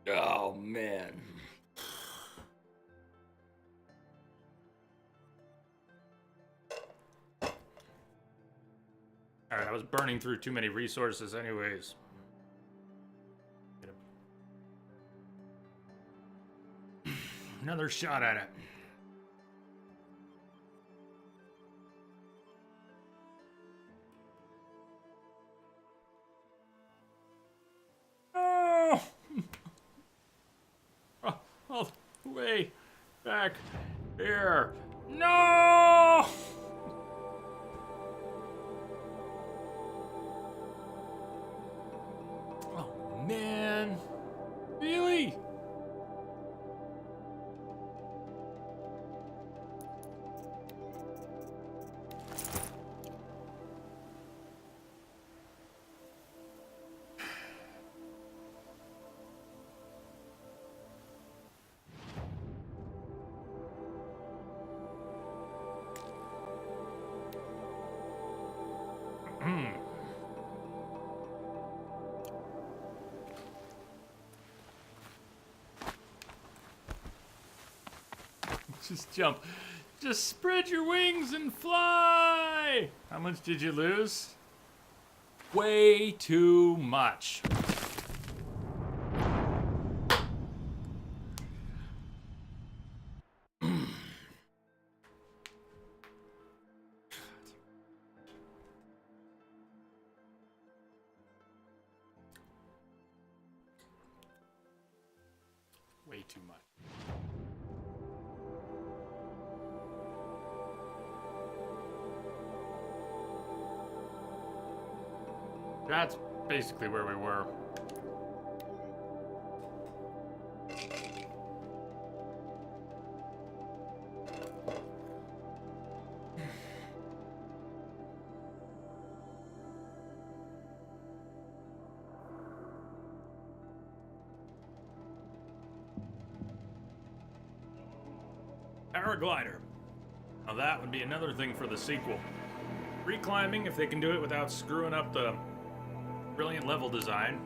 Oh man. Alright, I was burning through too many resources anyways. Another shot at it. Oh! All the way back here. No! Oh, man. Really? Just jump. Just spread your wings and fly! How much did you lose? Way too much. Way too much. That's basically where we were. Paraglider. Now that would be another thing for the sequel. Free climbing, if they can do it without screwing up the brilliant level design.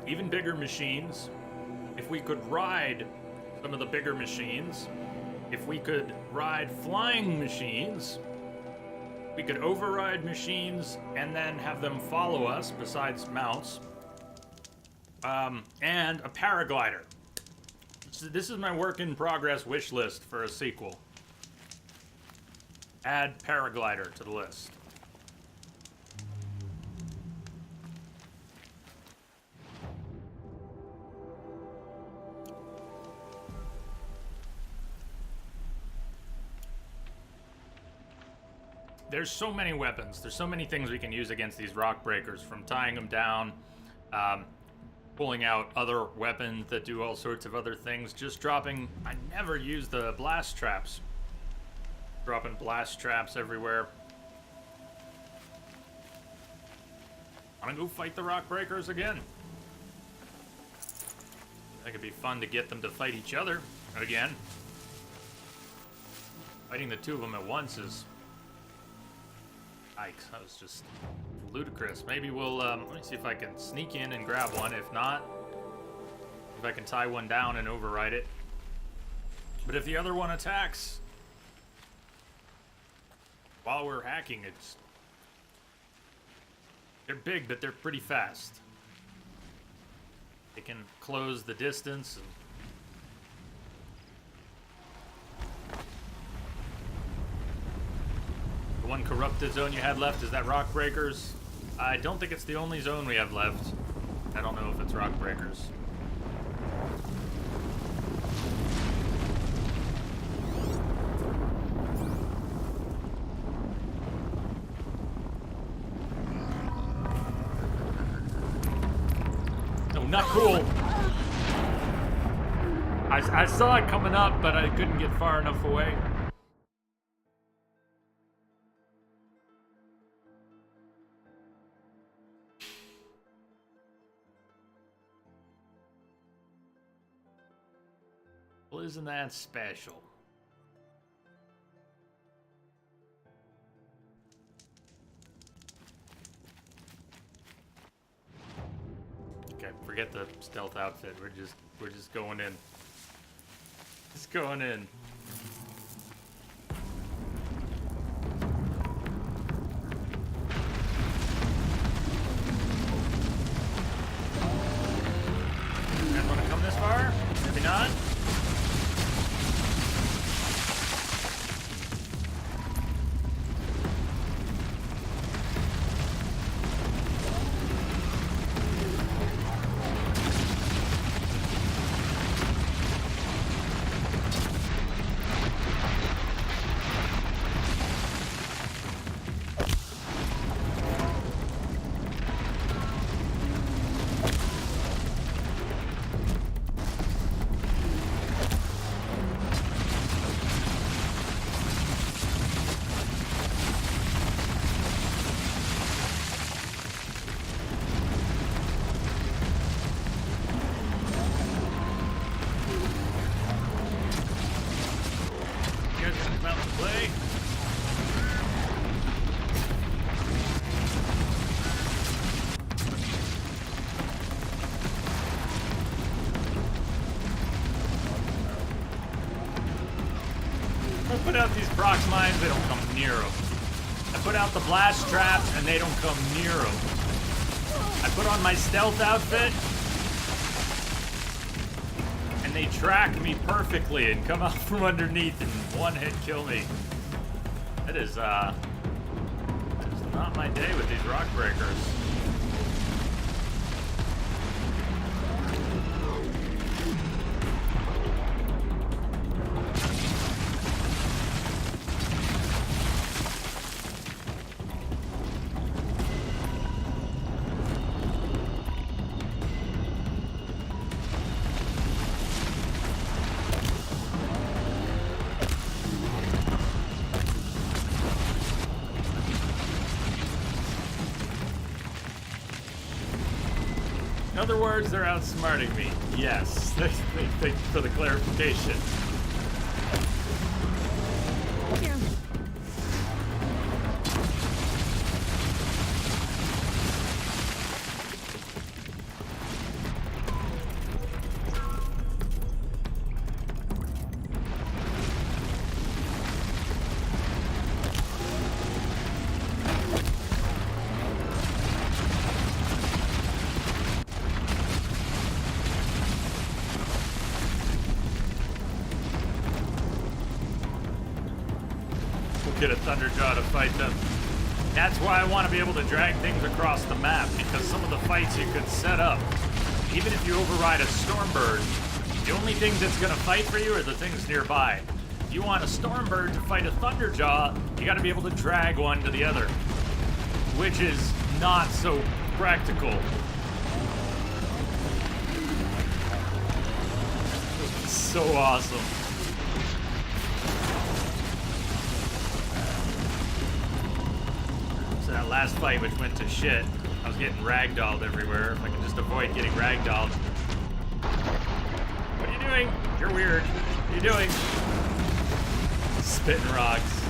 Even bigger machines. If we could ride some of the bigger machines, if we could ride flying machines, we could override machines and then have them follow us besides mounts. And a paraglider. So this is my work in progress wish list for a sequel. Add paraglider to the list. There's so many weapons. There's so many things we can use against these rock breakers, from tying them down, pulling out other weapons that do all sorts of other things, just dropping. I never use the blast traps. Dropping blast traps everywhere. I'm gonna go fight the Rock Breakers again. I think it'd be fun to get them to fight each other again. Fighting the two of them at once is... Yikes, that was just ludicrous. Maybe we'll, let me see if I can sneak in and grab one. If not, if I can tie one down and override it. But if the other one attacks while we're hacking, it's... They're big, but they're pretty fast. They can close the distance. The one corrupted zone you had left, is that Rock Breakers? I don't think it's the only zone we have left. I don't know if it's Rock Breakers. No, not cool. I saw it coming up, but I couldn't get far enough away. Well, isn't that special? Okay, forget the stealth outfit. We're just going in. Just going in. Guys want to come this far? Maybe not. Put out these prox mines, they don't come near them. I put out the blast traps, and they don't come near them. I put on my stealth outfit, and they track me perfectly and come out from underneath and one hit kill me. That is not my day with these Rock Breakers. In other words, they're outsmarting me. Yes. Thank you for the clarification. Get a Thunderjaw to fight them. That's why I want to be able to drag things across the map, because some of the fights you could set up, even if you override a Stormbird, the only things that's going to fight for you are the things nearby. If you want a Stormbird to fight a Thunderjaw, you got to be able to drag one to the other, which is not so practical. So awesome. That last fight, which went to shit, I was getting ragdolled everywhere. If I can just avoid getting ragdolled. What are you doing? You're weird. What are you doing? Spitting rocks.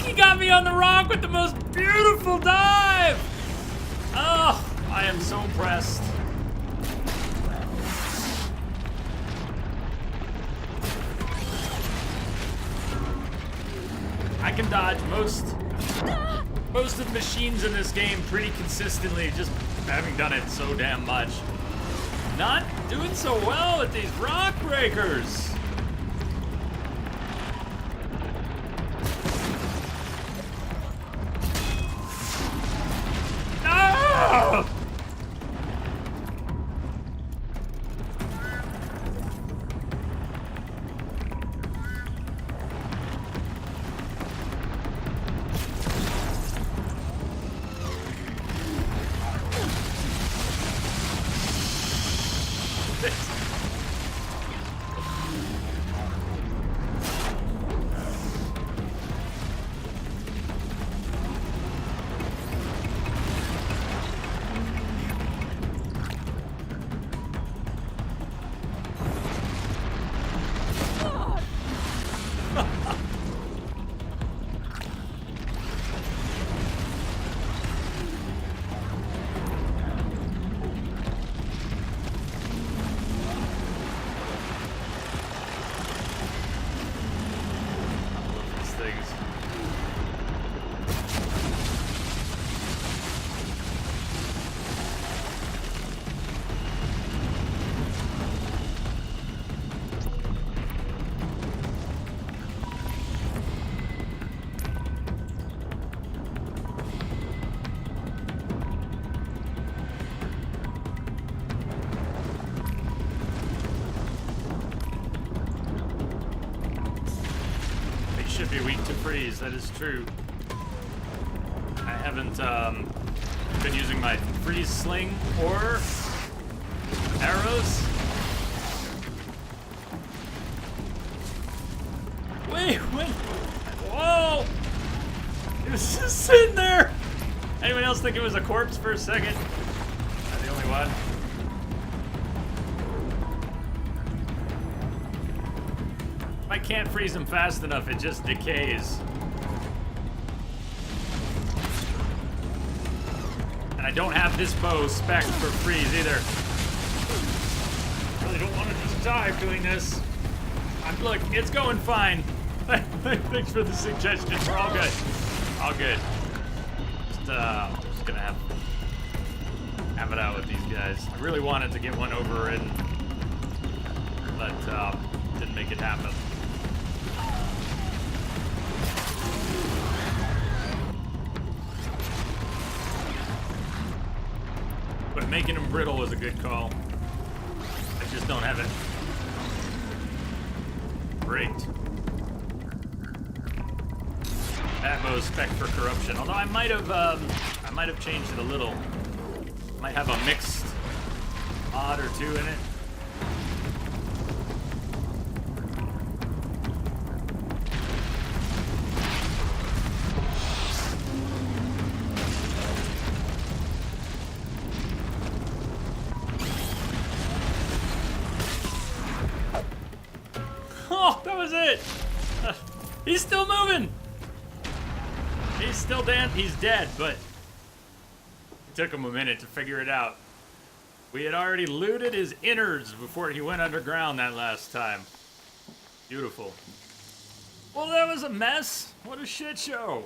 He got me on the rock with the most beautiful dive! Oh, I am so impressed. I can dodge most of the machines in this game pretty consistently, just having done it so damn much. Not doing so well with these rock breakers. Should be weak to freeze, that is true. I haven't been using my freeze sling or arrows. Wait, whoa! It was just sitting there! Anyone else think it was a corpse for a second? Am I the only one? I can't freeze them fast enough, it just decays. And I don't have this bow spec'd for freeze either. I really don't want to just die doing this. Look, it's going fine. Thanks for the suggestion. We're all good. All good. Just gonna have it out with these guys. I really wanted to get one overridden, but didn't make it happen. But making them brittle was a good call. I just don't have it. Great. Atmo's spec for corruption. Although I might have changed it a little. Might have a mixed mod or two in it. Oh, that was it! He's still moving! He's still he's dead, but it took him a minute to figure it out. We had already looted his innards before he went underground that last time. Beautiful. Well, that was a mess. What a shit show.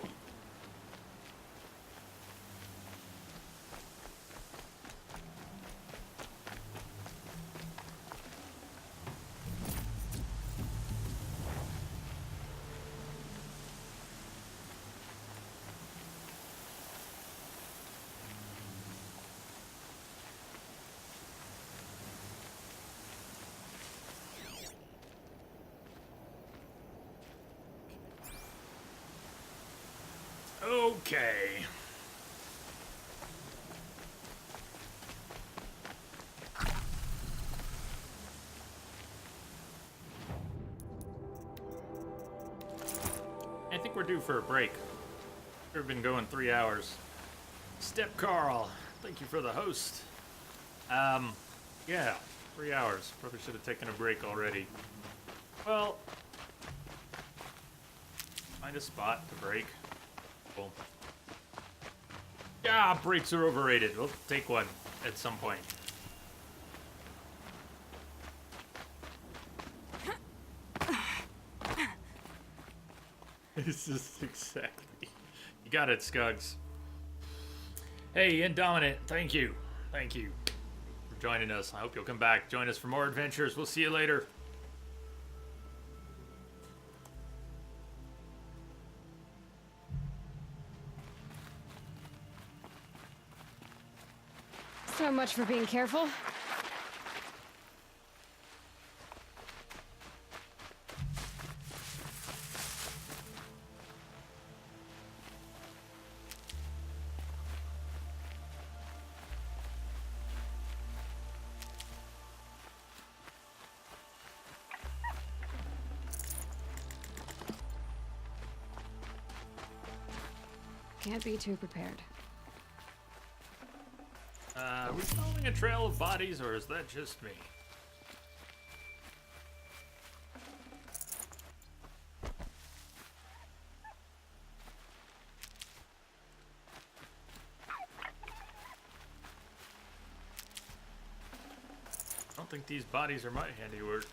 Okay. I think we're due for a break. We've been going 3 hours. Step Carl, thank you for the host. Yeah, 3 hours. Probably should have taken a break already. Well, find a spot to break. Cool. Yeah, breaks are overrated. We'll take one at some point. This is exactly. You got it, Scugs. Hey, Indominant, thank you. Thank you for joining us. I hope you'll come back. Join us for more adventures. We'll see you later. So much for being careful. Can't be too prepared. Are we following a trail of bodies, or is that just me? I don't think these bodies are my handiwork.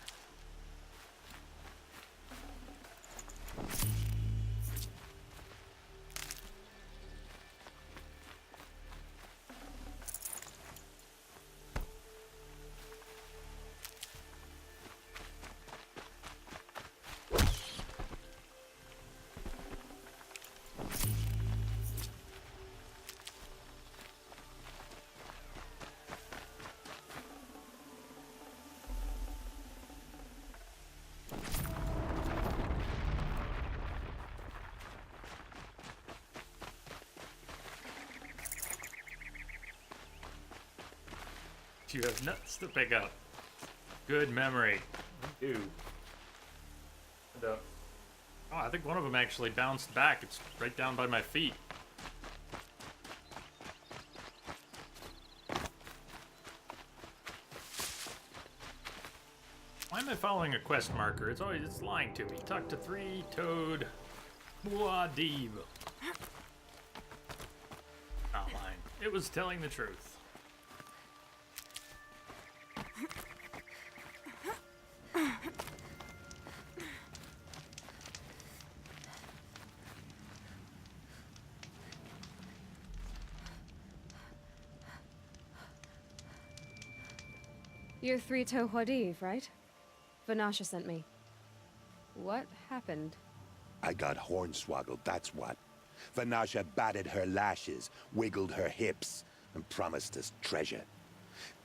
You have nuts to pick up. Good memory. I do. And, oh, I think one of them actually bounced back. It's right down by my feet. Why am I following a quest marker? It's lying to me. Talk to three-toed Muad'Dib. Not lying. It was telling the truth. You're Three-Toe Muad'Dib, right? Vanasha sent me. What happened? I got hornswoggled, that's what. Vanasha batted her lashes, wiggled her hips, and promised us treasure.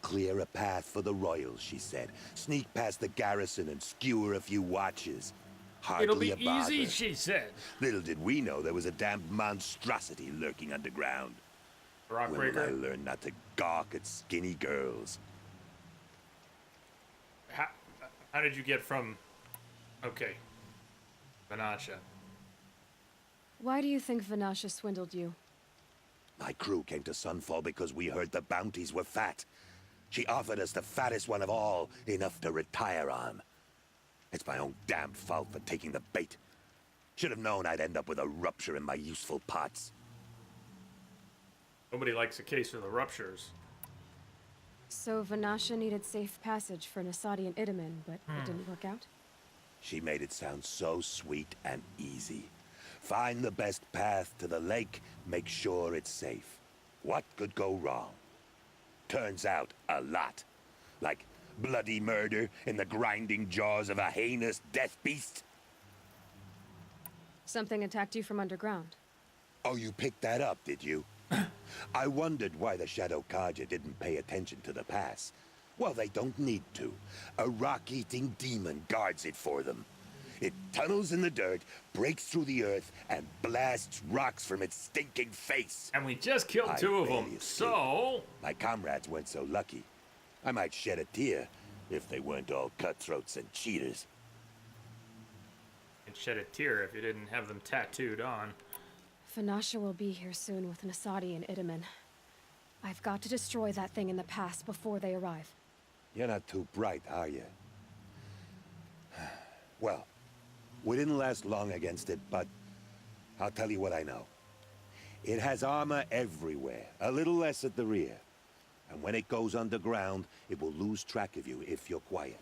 Clear a path for the royals, she said. Sneak past the garrison and skewer a few watches. Hardly It'll be a bother. easy, she said. Little did we know there was a damned monstrosity lurking underground. When will I Rockbreaker. learn not to gawk at skinny girls? How did you get from... Okay. Vanasha. Why do you think Vanasha swindled you? My crew came to Sunfall because we heard the bounties were fat. She offered us the fattest one of all, enough to retire on. It's my own damned fault for taking the bait. Should have known I'd end up with a rupture in my useful parts. Nobody likes a case of the ruptures. So Vanasha needed safe passage for Nasadi and Itamen, but it didn't work out? She made it sound so sweet and easy. Find the best path to the lake, make sure it's safe. What could go wrong? Turns out, a lot. Like bloody murder in the grinding jaws of a heinous death beast. Something attacked you from underground. Oh, you picked that up, did you? I wondered why the Shadow Carja didn't pay attention to the pass. Well, they don't need to. A rock-eating demon guards it for them. It tunnels in the dirt, breaks through the earth, and blasts rocks from its stinking face. And we just killed two of them, so... My comrades weren't so lucky. I might shed a tear if they weren't all cutthroats and cheaters. You'd shed a tear if you didn't have them tattooed on. Fanasha will be here soon with Nasadi and Itamen. I've got to destroy that thing in the pass before they arrive. You're not too bright, are you? Well, we didn't last long against it, but I'll tell you what I know. It has armor everywhere, a little less at the rear. And when it goes underground, it will lose track of you if you're quiet.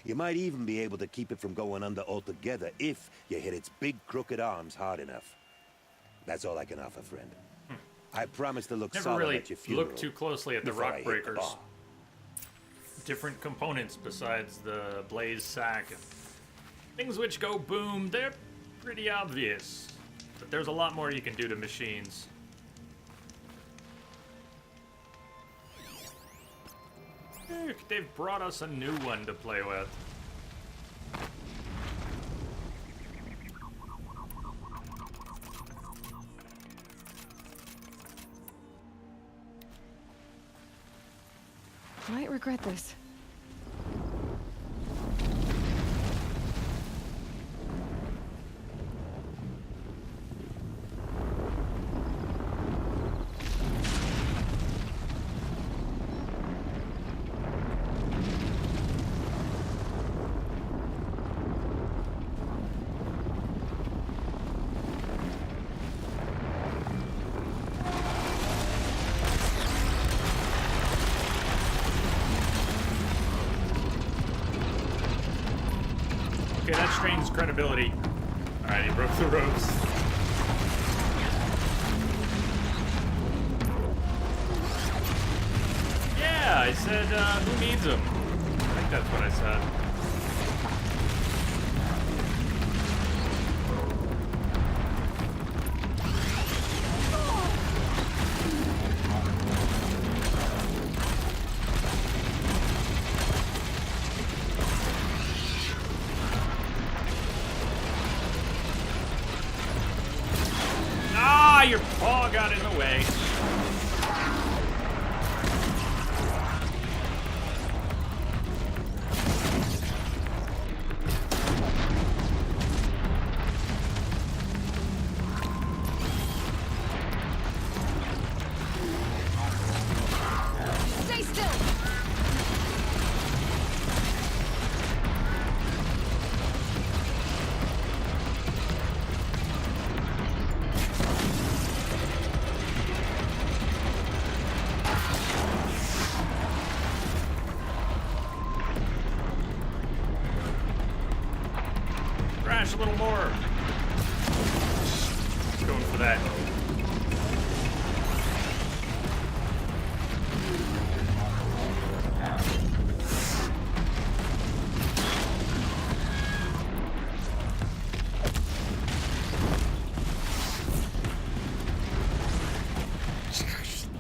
You might even be able to keep it from going under altogether if you hit its big crooked arms hard enough. That's all I can offer, friend. I promise to look Never solid really at your funeral. looked too closely at the before I rock hit the breakers. bar. Different components besides the blaze sack. Things which go boom, they're pretty obvious. But there's a lot more you can do to machines. Look, they've brought us a new one to play with. Might regret this. Okay, that strains credibility. Alright, he broke the ropes. Yeah, I said, who needs him? I think that's what I said. Your paw got in the way. Stay still! Crash a little more. Going for that.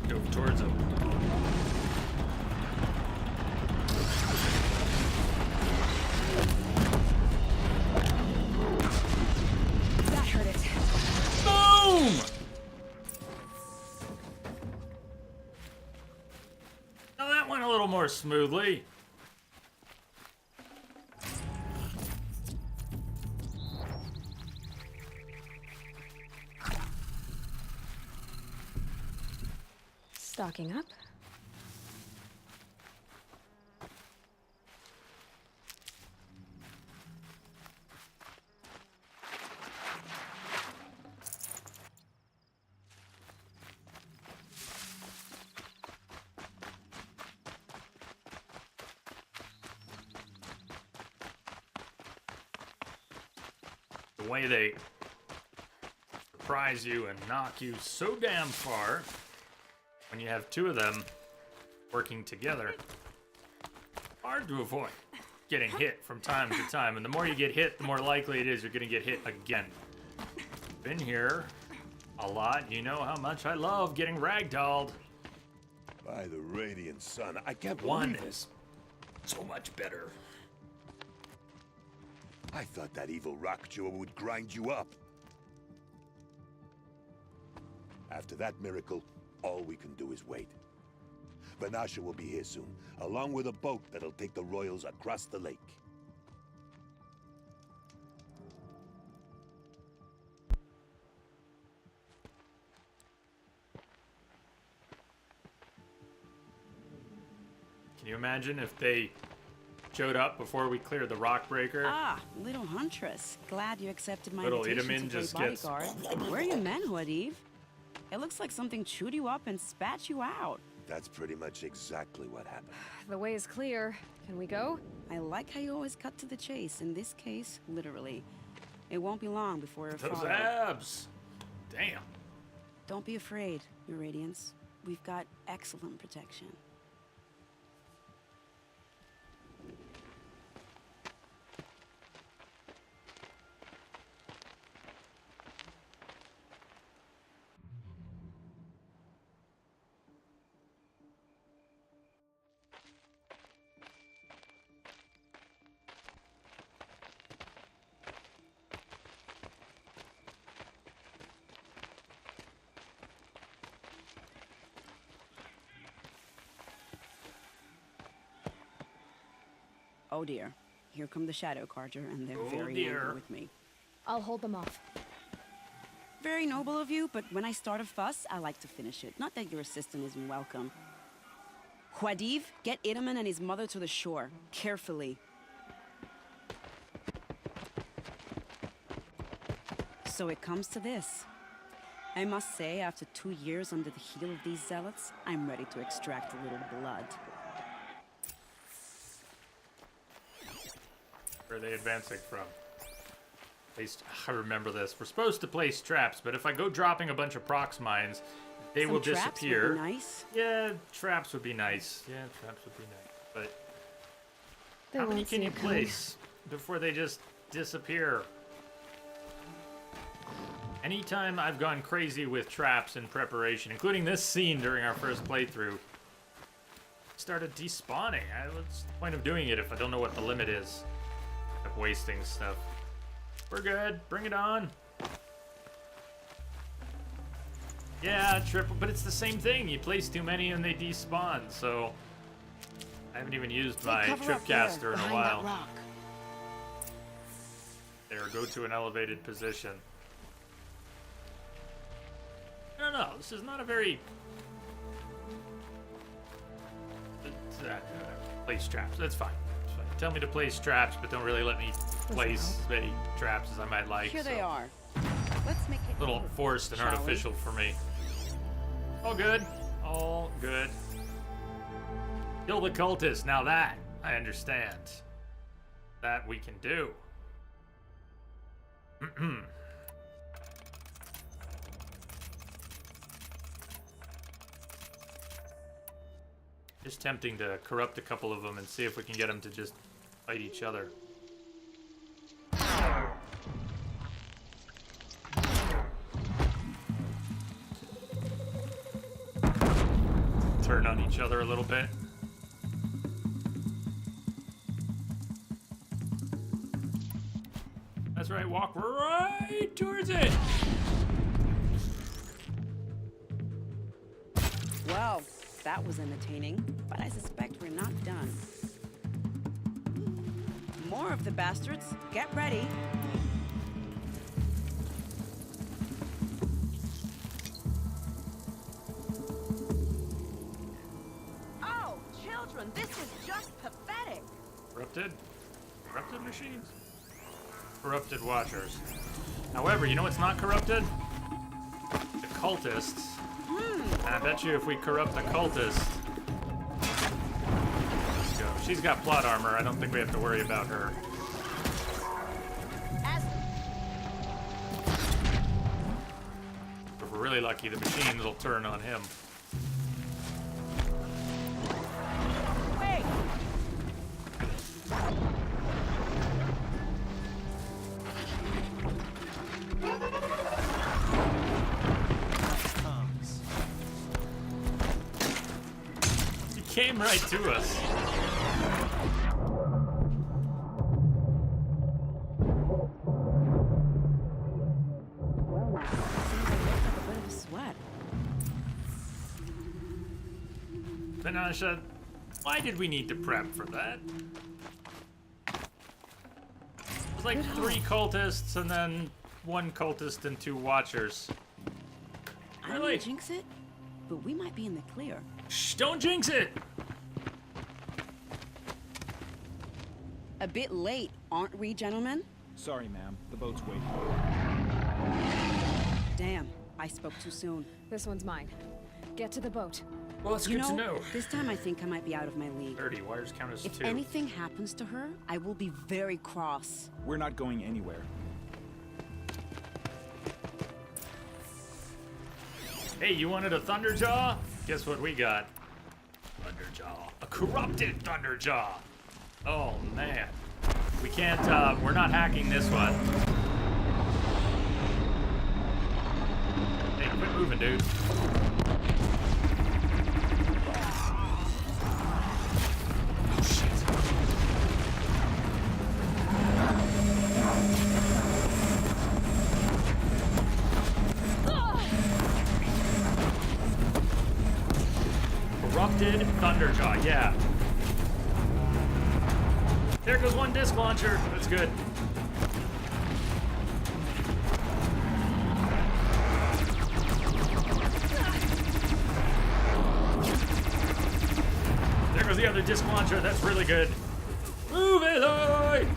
Go towards him. That hurt it. Boom! Now that went a little more smoothly. Stocking up. The way they surprise you and knock you so damn far when you have two of them working together. Hard to avoid getting hit from time to time, and the more you get hit, the more likely it is you're gonna get hit again. Been here a lot. You know how much I love getting ragdolled. By the radiant sun, I can't One believe it. is so much better. I thought that evil rock chewer would grind you up. After that miracle, all we can do is wait. Vanasha will be here soon, along with a boat that'll take the royals across the lake. Can you imagine if they showed up before we cleared the rock breaker? Ah, little huntress. Glad you accepted my Little invitation Itamen to just play gets- bodyguard. Where are your men, Huadiv? It looks like something chewed you up and spat you out. That's pretty much exactly what happened. The way is clear. Can we go? I like how you always cut to the chase. In this case, literally. It won't be long before you're Those followed. abs! Damn. Don't be afraid, Your Radiance. We've got excellent protection. Oh dear. Here come the Shadow Carter, and they're Oh very dear. angry with me. I'll hold them off. Very noble of you, but when I start a fuss, I like to finish it. Not that your assistant isn't welcome. Huadiv, get Itamen and his mother to the shore. Carefully. So it comes to this. I must say, after 2 years under the heel of these zealots, I'm ready to extract a little blood. Where are they advancing from? I remember this. We're supposed to place traps, but if I go dropping a bunch of prox mines, they Some will traps would disappear. be nice. Yeah, traps would be nice. Yeah, traps would be nice. But They how many won't can see you it coming. place before they just disappear? Anytime I've gone crazy with traps in preparation, including this scene during our first playthrough, started despawning. What's the point of doing it if I don't know what the limit is? Of wasting stuff. We're good. Bring it on. Yeah, triple, but it's the same thing. You place too many and they despawn, so I haven't even used my Tripcaster in a while. There, go to an elevated position. No, this is not a very... place traps, that's fine. It's fine. Tell me to place traps, but don't really let me place as many traps as I might like. Here they so. are. Let's make it A little forced and shall we? artificial for me. All good. All good. Kill the cultist. Now that I understand. That we can do. Just tempting to corrupt a couple of them and see if we can get them to just fight each other. Turn on each other a little bit. That's right, walk right towards it. Well, that was entertaining, but I suspect we're not done. More of the bastards. Get ready. Oh, children, this is just pathetic. Corrupted? Corrupted machines? Corrupted watchers. However, you know what's not corrupted? The cultists. And I bet you if we corrupt the cultist... Let's go. She's got plot armor. I don't think we have to worry about her. If we're really lucky, the machines will turn on him. Wait. He came right to us. Vanasha, why did we need to prep for that? It's like 3 cultists and then 1 cultist and 2 watchers. I don't Really? wanna jinx it, but we might be in the clear. Shh, don't jinx it! A bit late, aren't we, gentlemen? Sorry, ma'am. The boat's waiting. Damn, I spoke too soon. This one's mine. Get to the boat. Well, it's You good know, to know. this time I think I might be out of my league. 30 wires count as If 2. anything happens to her, I will be very cross. We're not going anywhere. Hey, you wanted a Thunderjaw? Guess what we got? Thunderjaw. A corrupted Thunderjaw. Oh, man. We can't, we're not hacking this one. Hey, quit moving, dude. Oh, shit. Corrupted Thunderjaw, yeah. There goes 1 disc launcher. That's good. There goes the other disc launcher. That's really good. Move it, Aloy!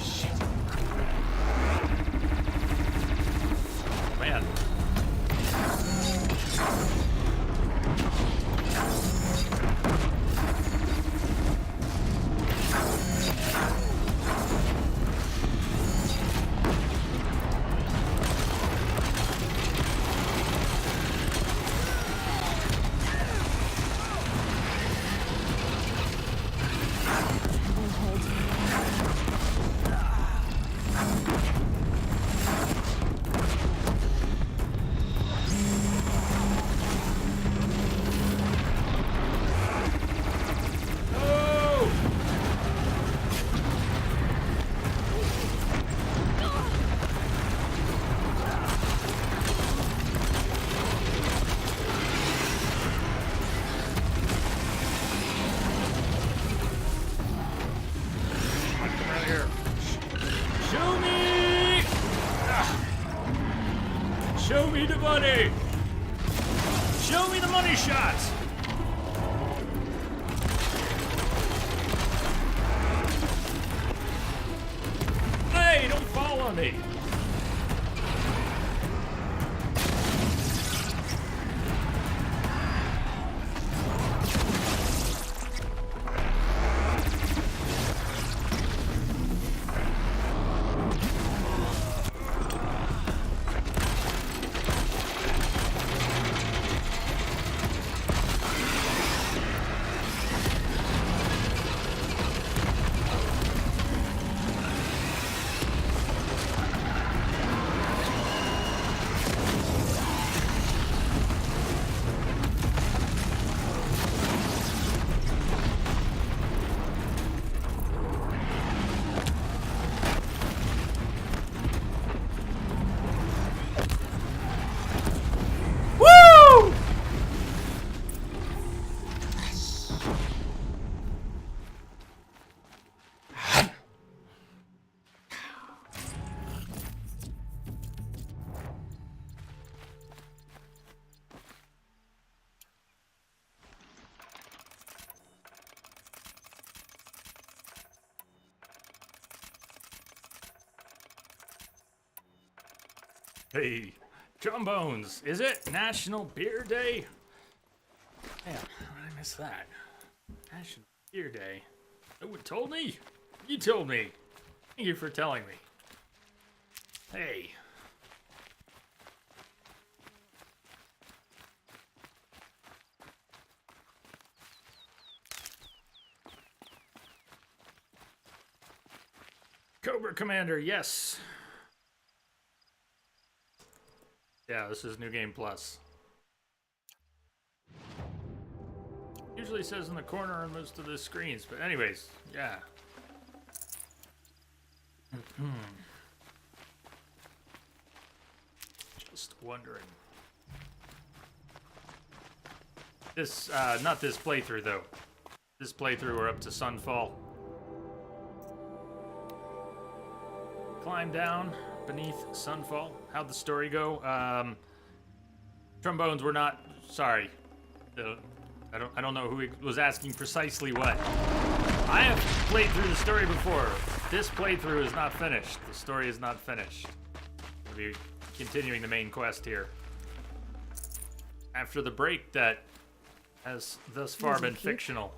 Shit. Man. Show me the money! Show me the money shots! Hey, don't follow me! Hey, trombones, is it National Beer Day? Damn, how did I miss that? National Beer Day. No one told me? You told me. Thank you for telling me. Hey. Cobra Commander, yes. Yeah, this is New Game Plus. Usually says in the corner on most of the screens, but anyways, yeah. Just wondering. This, not this playthrough, though. This playthrough, we're up to Sunfall. Climb down beneath Sunfall. How'd the story go? Trombones were not... Sorry. I don't know who was asking precisely what. I have played through the story before. This playthrough is not finished. The story is not finished. We'll be continuing the main quest here. After the break that has thus far been fictional.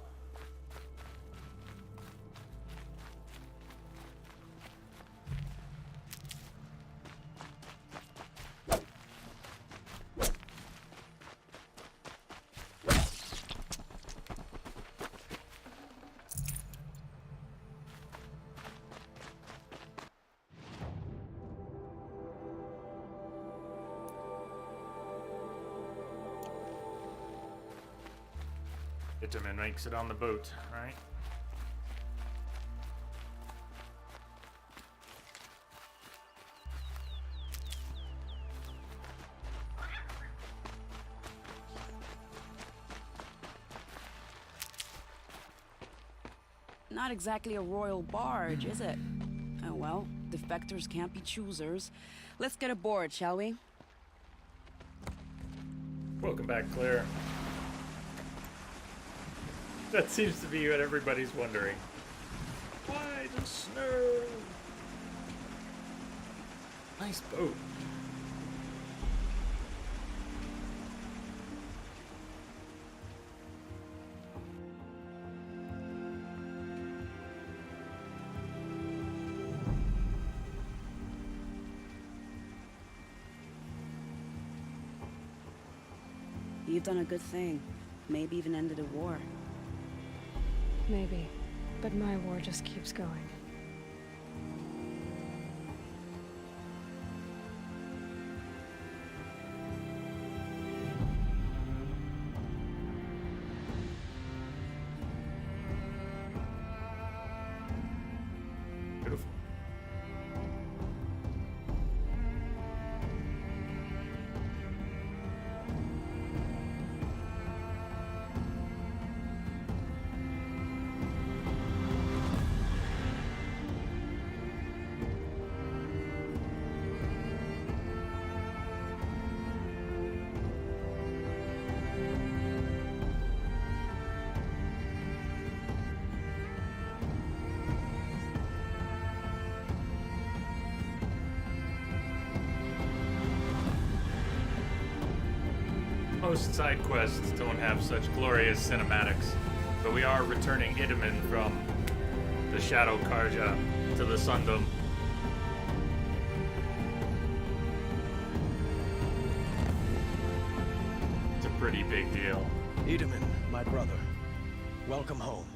Bitumen makes it on the boat, right? Not exactly a royal barge, is it? Oh well, defectors can't be choosers. Let's get aboard, shall we? Welcome back, Claire. That seems to be what everybody's wondering. Why the snow? Nice boat. You've done a good thing. Maybe even ended a war. Maybe. But my war just keeps going. Beautiful. Most side quests don't have such glorious cinematics, but we are returning Itamen from the Shadow Karja to the Sundom. It's a pretty big deal. Itamen, my brother, welcome home.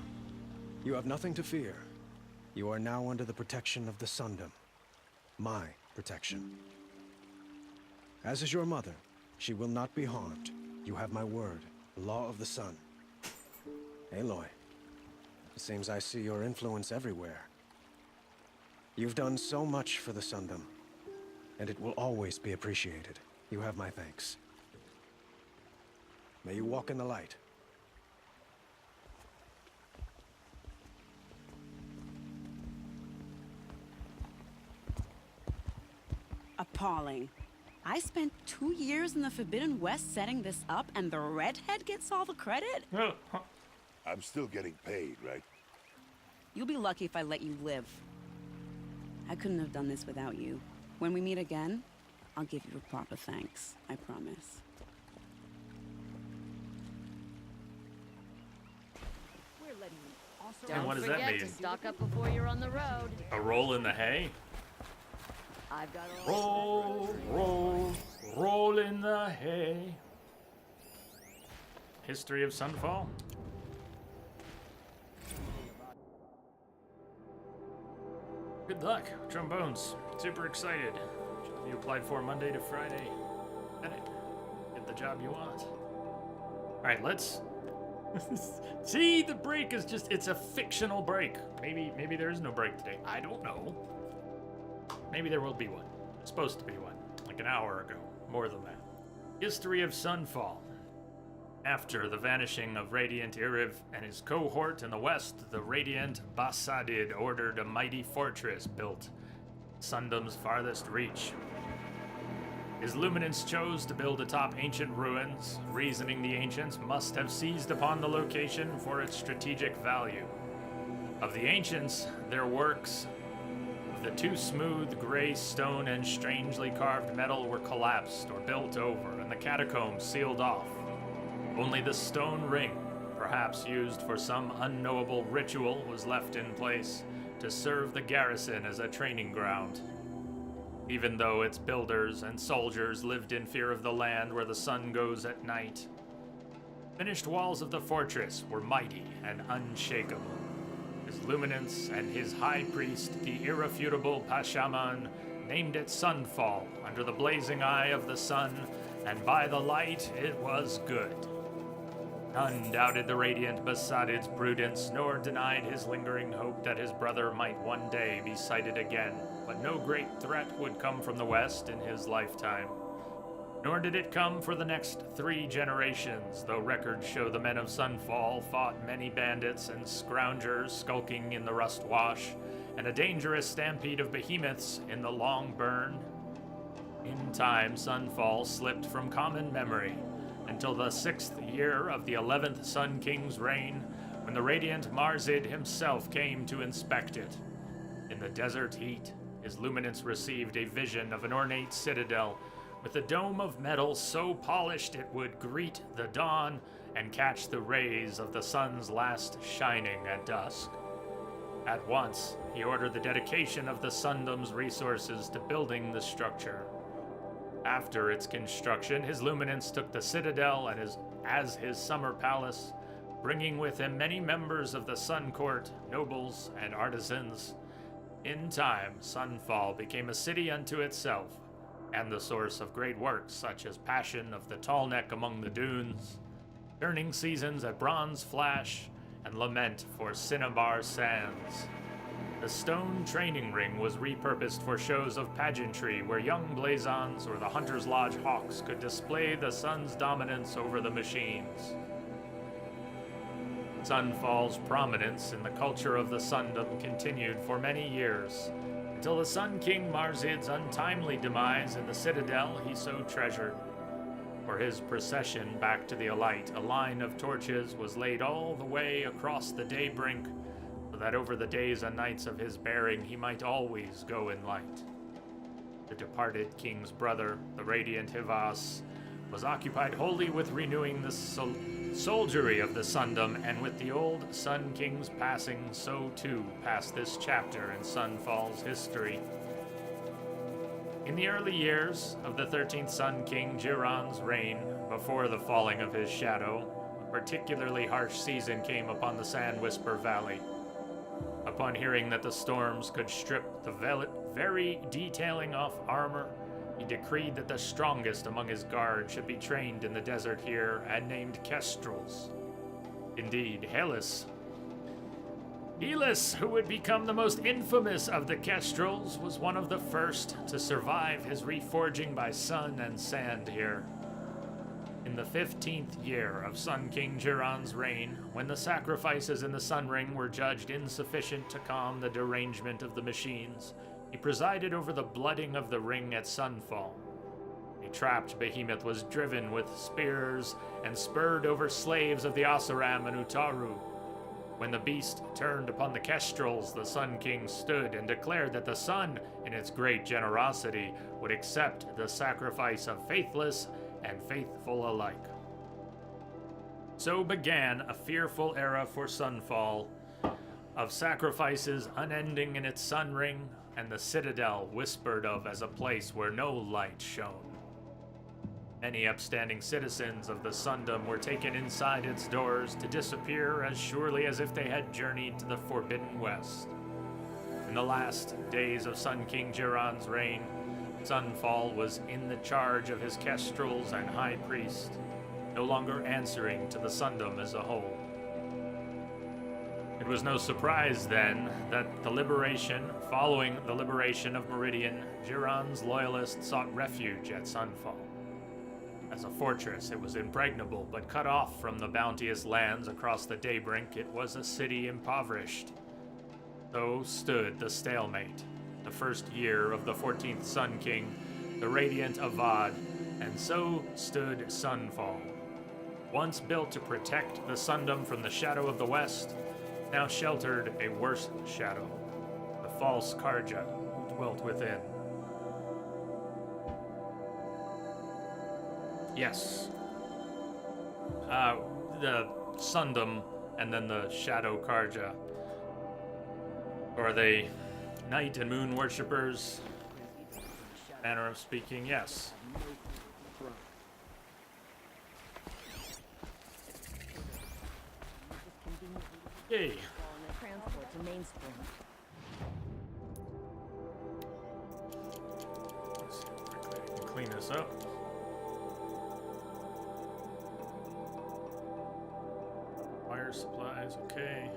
You have nothing to fear. You are now under the protection of the Sundom. My protection. As is your mother, she will not be harmed. You have my word, the law of the sun. Aloy, it seems I see your influence everywhere. You've done so much for the Sundom, and it will always be appreciated. You have my thanks. May you walk in the light. Appalling. I spent 2 years in the Forbidden West setting this up, and the redhead gets all the credit? I'm still getting paid, right? You'll be lucky if I let you live. I couldn't have done this without you. When we meet again, I'll give you a proper thanks. I promise. We're letting you also And what does that mean? to stock up before you're on the road. A roll in the hay? I've got a Roll, roll, roll in the hay. History of Sunfall? Good luck, Trombones. Super excited. You applied for Monday to Friday. Get the job you want. Alright, let's... See, the break is just... It's a fictional break. Maybe there is no break today. I don't know. Maybe there will be one. It's supposed to be one. Like an hour ago. More than that. History of Sunfall. After the vanishing of Radiant Iriv and his cohort in the west, the Radiant Basadid ordered a mighty fortress built Sundom's farthest reach. His luminance chose to build atop ancient ruins, reasoning the ancients must have seized upon the location for its strategic value. Of the ancients, their works of the too smooth gray stone and strangely carved metal were collapsed or built over, and the catacombs sealed off. Only the stone ring, perhaps used for some unknowable ritual, was left in place to serve the garrison as a training ground. Even though its builders and soldiers lived in fear of the land where the sun goes at night, finished walls of the fortress were mighty and unshakable. His luminance and his high priest, the irrefutable Pashaman, named it Sunfall under the blazing eye of the sun, and by the light it was good. None doubted the Radiant Basadid's prudence, nor denied his lingering hope that his brother might one day be sighted again, but no great threat would come from the west in his lifetime. Nor did it come for the next 3 generations, though records show the men of Sunfall fought many bandits and scroungers skulking in the Rust Wash, and a dangerous stampede of behemoths in the Long Burn. In time, Sunfall slipped from common memory, until the 6th year of the 11th Sun King's reign, when the Radiant Marzid himself came to inspect it. In the desert heat, his luminance received a vision of an ornate citadel with a dome of metal so polished it would greet the dawn and catch the rays of the sun's last shining at dusk. At once, he ordered the dedication of the Sundom's resources to building the structure. After its construction, his luminance took the citadel and as his summer palace, bringing with him many members of the Sun Court, nobles, and artisans. In time, Sunfall became a city unto itself, and the source of great works such as Passion of the Tallneck among the Dunes, Turning Seasons at Bronze Flash, and Lament for Cinnabar Sands. The stone training ring was repurposed for shows of pageantry where young Blazons or the Hunter's Lodge Hawks could display the sun's dominance over the machines. Sunfall's prominence in the culture of the Sundom continued for many years, until the Sun King Marzid's untimely demise in the citadel he so treasured. For his procession back to the Alight, a line of torches was laid all the way across the day brink, so that over the days and nights of his bearing he might always go in light. The departed king's brother, the Radiant Hivas, was occupied wholly with renewing the soldiery of the Sundom, and with the old Sun King's passing, so too passed this chapter in Sunfall's history. In the early years of the 13th Sun King Jiran's reign, before the falling of his shadow, a particularly harsh season came upon the Sand Whisper Valley. Upon hearing that the storms could strip the very detailing off armor, he decreed that the strongest among his guard should be trained in the desert here and named Kestrels. Indeed, Helis, who would become the most infamous of the Kestrels, was one of the first to survive his reforging by sun and sand here. In the 15th year of Sun King Jiran's reign, when the sacrifices in the Sun Ring were judged insufficient to calm the derangement of the machines, he presided over the blooding of the ring at Sunfall. A trapped behemoth was driven with spears and spurred over slaves of the Oseram and Utaru. When the beast turned upon the Kestrels, the Sun King stood and declared that the sun, in its great generosity, would accept the sacrifice of faithless and faithful alike. So began a fearful era for Sunfall, of sacrifices unending in its sun ring, and the citadel whispered of as a place where no light shone. Many upstanding citizens of the Sundom were taken inside its doors to disappear as surely as if they had journeyed to the Forbidden West. In the last days of Sun King Jiran's reign, Sunfall was in the charge of his Kestrels and High Priest, no longer answering to the Sundom as a whole. It was no surprise, then, that following the liberation of Meridian, Jiran's loyalists sought refuge at Sunfall. As a fortress, it was impregnable, but cut off from the bounteous lands across the Daybrink, it was a city impoverished. So stood the stalemate, the first year of the 14th Sun King, the radiant Avad, and so stood Sunfall. Once built to protect the Sundom from the shadow of the West, now sheltered a worse shadow, the false Karja who dwelt within. Yes. The Sundom and then the Shadow Karja. Or are they night and moon worshippers? Manner of speaking, yes. Yay. Transport to Mainspring. Let's see how quickly I can clean this up. Fire supplies, okay.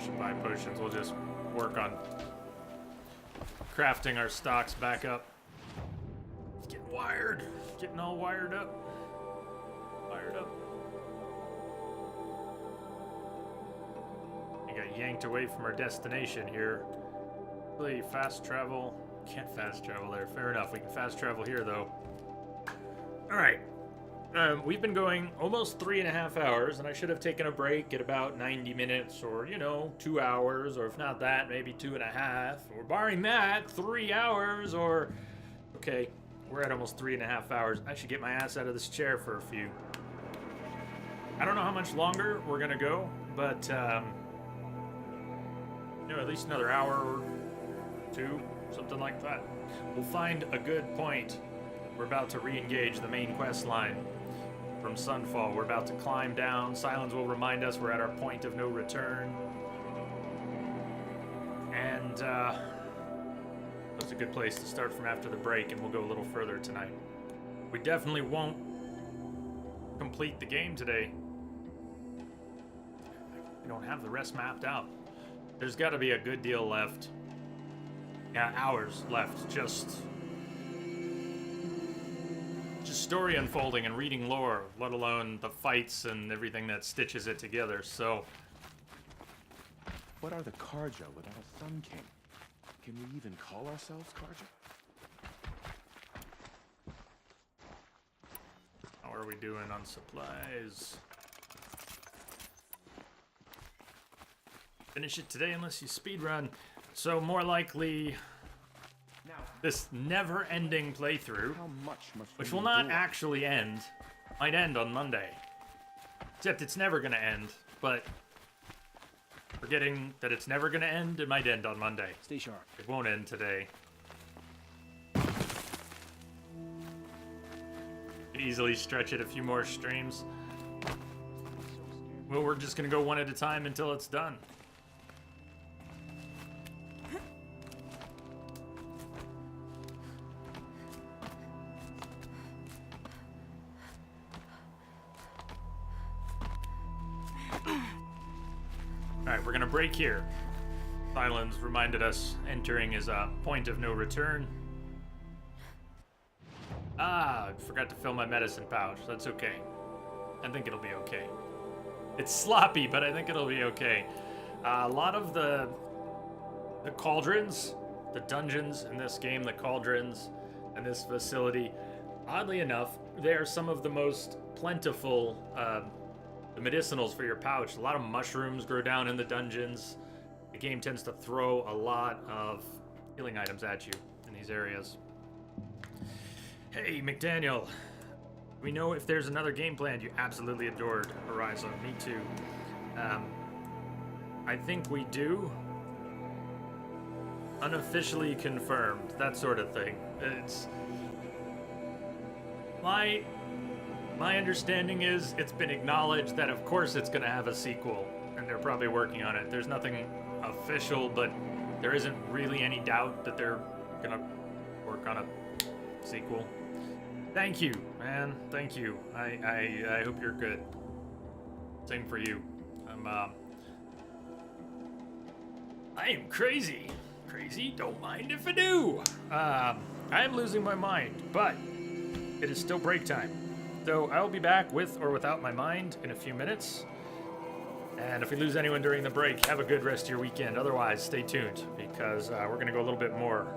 Should buy potions. We'll just work on crafting our stocks back up. It's getting wired. Getting all wired up. Fired up. We got yanked away from our destination here. Really fast travel. Can't fast travel there. Fair enough. We can fast travel here though. Alright. We've been going almost 3.5 hours, and I should have taken a break at about 90 minutes, or, 2 hours, or if not that, maybe 2.5, or barring that, 3 hours, or... Okay, we're at almost 3.5 hours. I should get my ass out of this chair for a few. I don't know how much longer we're gonna go, but, at least another hour or 2, something like that. We'll find a good point. We're about to re-engage the main quest line from Sunfall. We're about to climb down. Silence will remind us we're at our point of no return. And that's a good place to start from after the break, and we'll go a little further tonight. We definitely won't complete the game today. We don't have the rest mapped out. There's got to be a good deal left. Yeah, hours left. Just story unfolding and reading lore, let alone the fights and everything that stitches it together, so... What are the Karja without a Sun King? Can we even call ourselves Karja? How are we doing on supplies? Finish it today unless you speedrun. So more likely... this never-ending playthrough, which will not actually end, might end on Monday. Except it's never gonna end, but forgetting that it's never gonna end, it might end on Monday. Stay sharp. It won't end today. Could easily stretch it a few more streams. Well, we're just gonna go one at a time until it's done. Alright, we're gonna break here. Silence reminded us entering is a point of no return. Ah, I forgot to fill my medicine pouch. That's okay. I think it'll be okay. It's sloppy, but I think it'll be okay. A lot of the cauldrons, the dungeons in this game, the cauldrons in this facility, oddly enough, they are some of the most plentiful the medicinals for your pouch. A lot of mushrooms grow down in the dungeons. The game tends to throw a lot of healing items at you in these areas. Hey, McDaniel. We know if there's another game planned. You absolutely adored Horizon. Me too. I think we do. Unofficially confirmed. That sort of thing. It's... My understanding is it's been acknowledged that of course it's going to have a sequel. And they're probably working on it. There's nothing official, but there isn't really any doubt that they're going to work on a sequel. Thank you, man. Thank you. I hope you're good. Same for you. I am crazy. Crazy? Don't mind if I do. I am losing my mind, but it is still break time. So I will be back with or without my mind in a few minutes. And if we lose anyone during the break, have a good rest of your weekend. Otherwise, stay tuned because we're going to go a little bit more.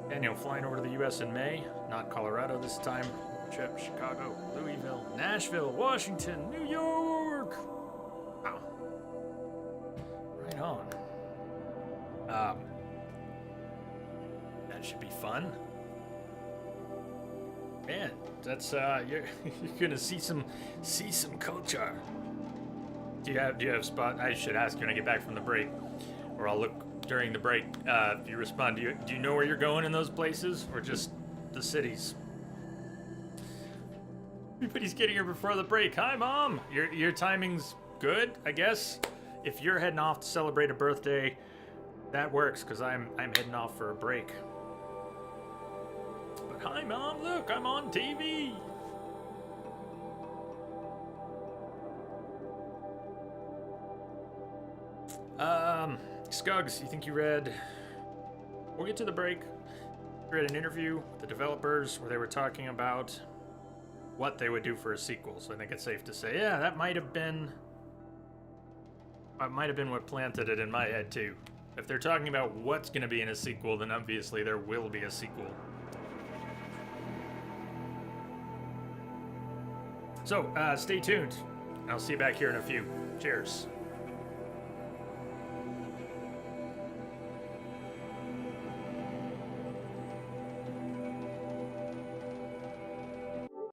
Daniel, flying over to the U.S. in May. Not Colorado this time. Trip, Chicago, Louisville, Nashville, Washington, New York. Wow. Right on. That should be fun. Man, that's you're gonna see some culture. Do you have spot? I should ask you when I get back from the break, or I'll look during the break. If you respond, do you know where you're going in those places, or just the cities? Everybody's getting here before the break. Hi, Mom. Your timing's good, I guess. If you're heading off to celebrate a birthday, that works because I'm heading off for a break. But hi, Mom. Look, I'm on TV. Scuggs, you think you read... We'll get to the break. You read an interview with the developers where they were talking about what they would do for a sequel. So I think it's safe to say, yeah, that might have been what planted it in my head too. If they're talking about what's going to be in a sequel, then obviously there will be a sequel. So, stay tuned. I'll see you back here in a few. Cheers.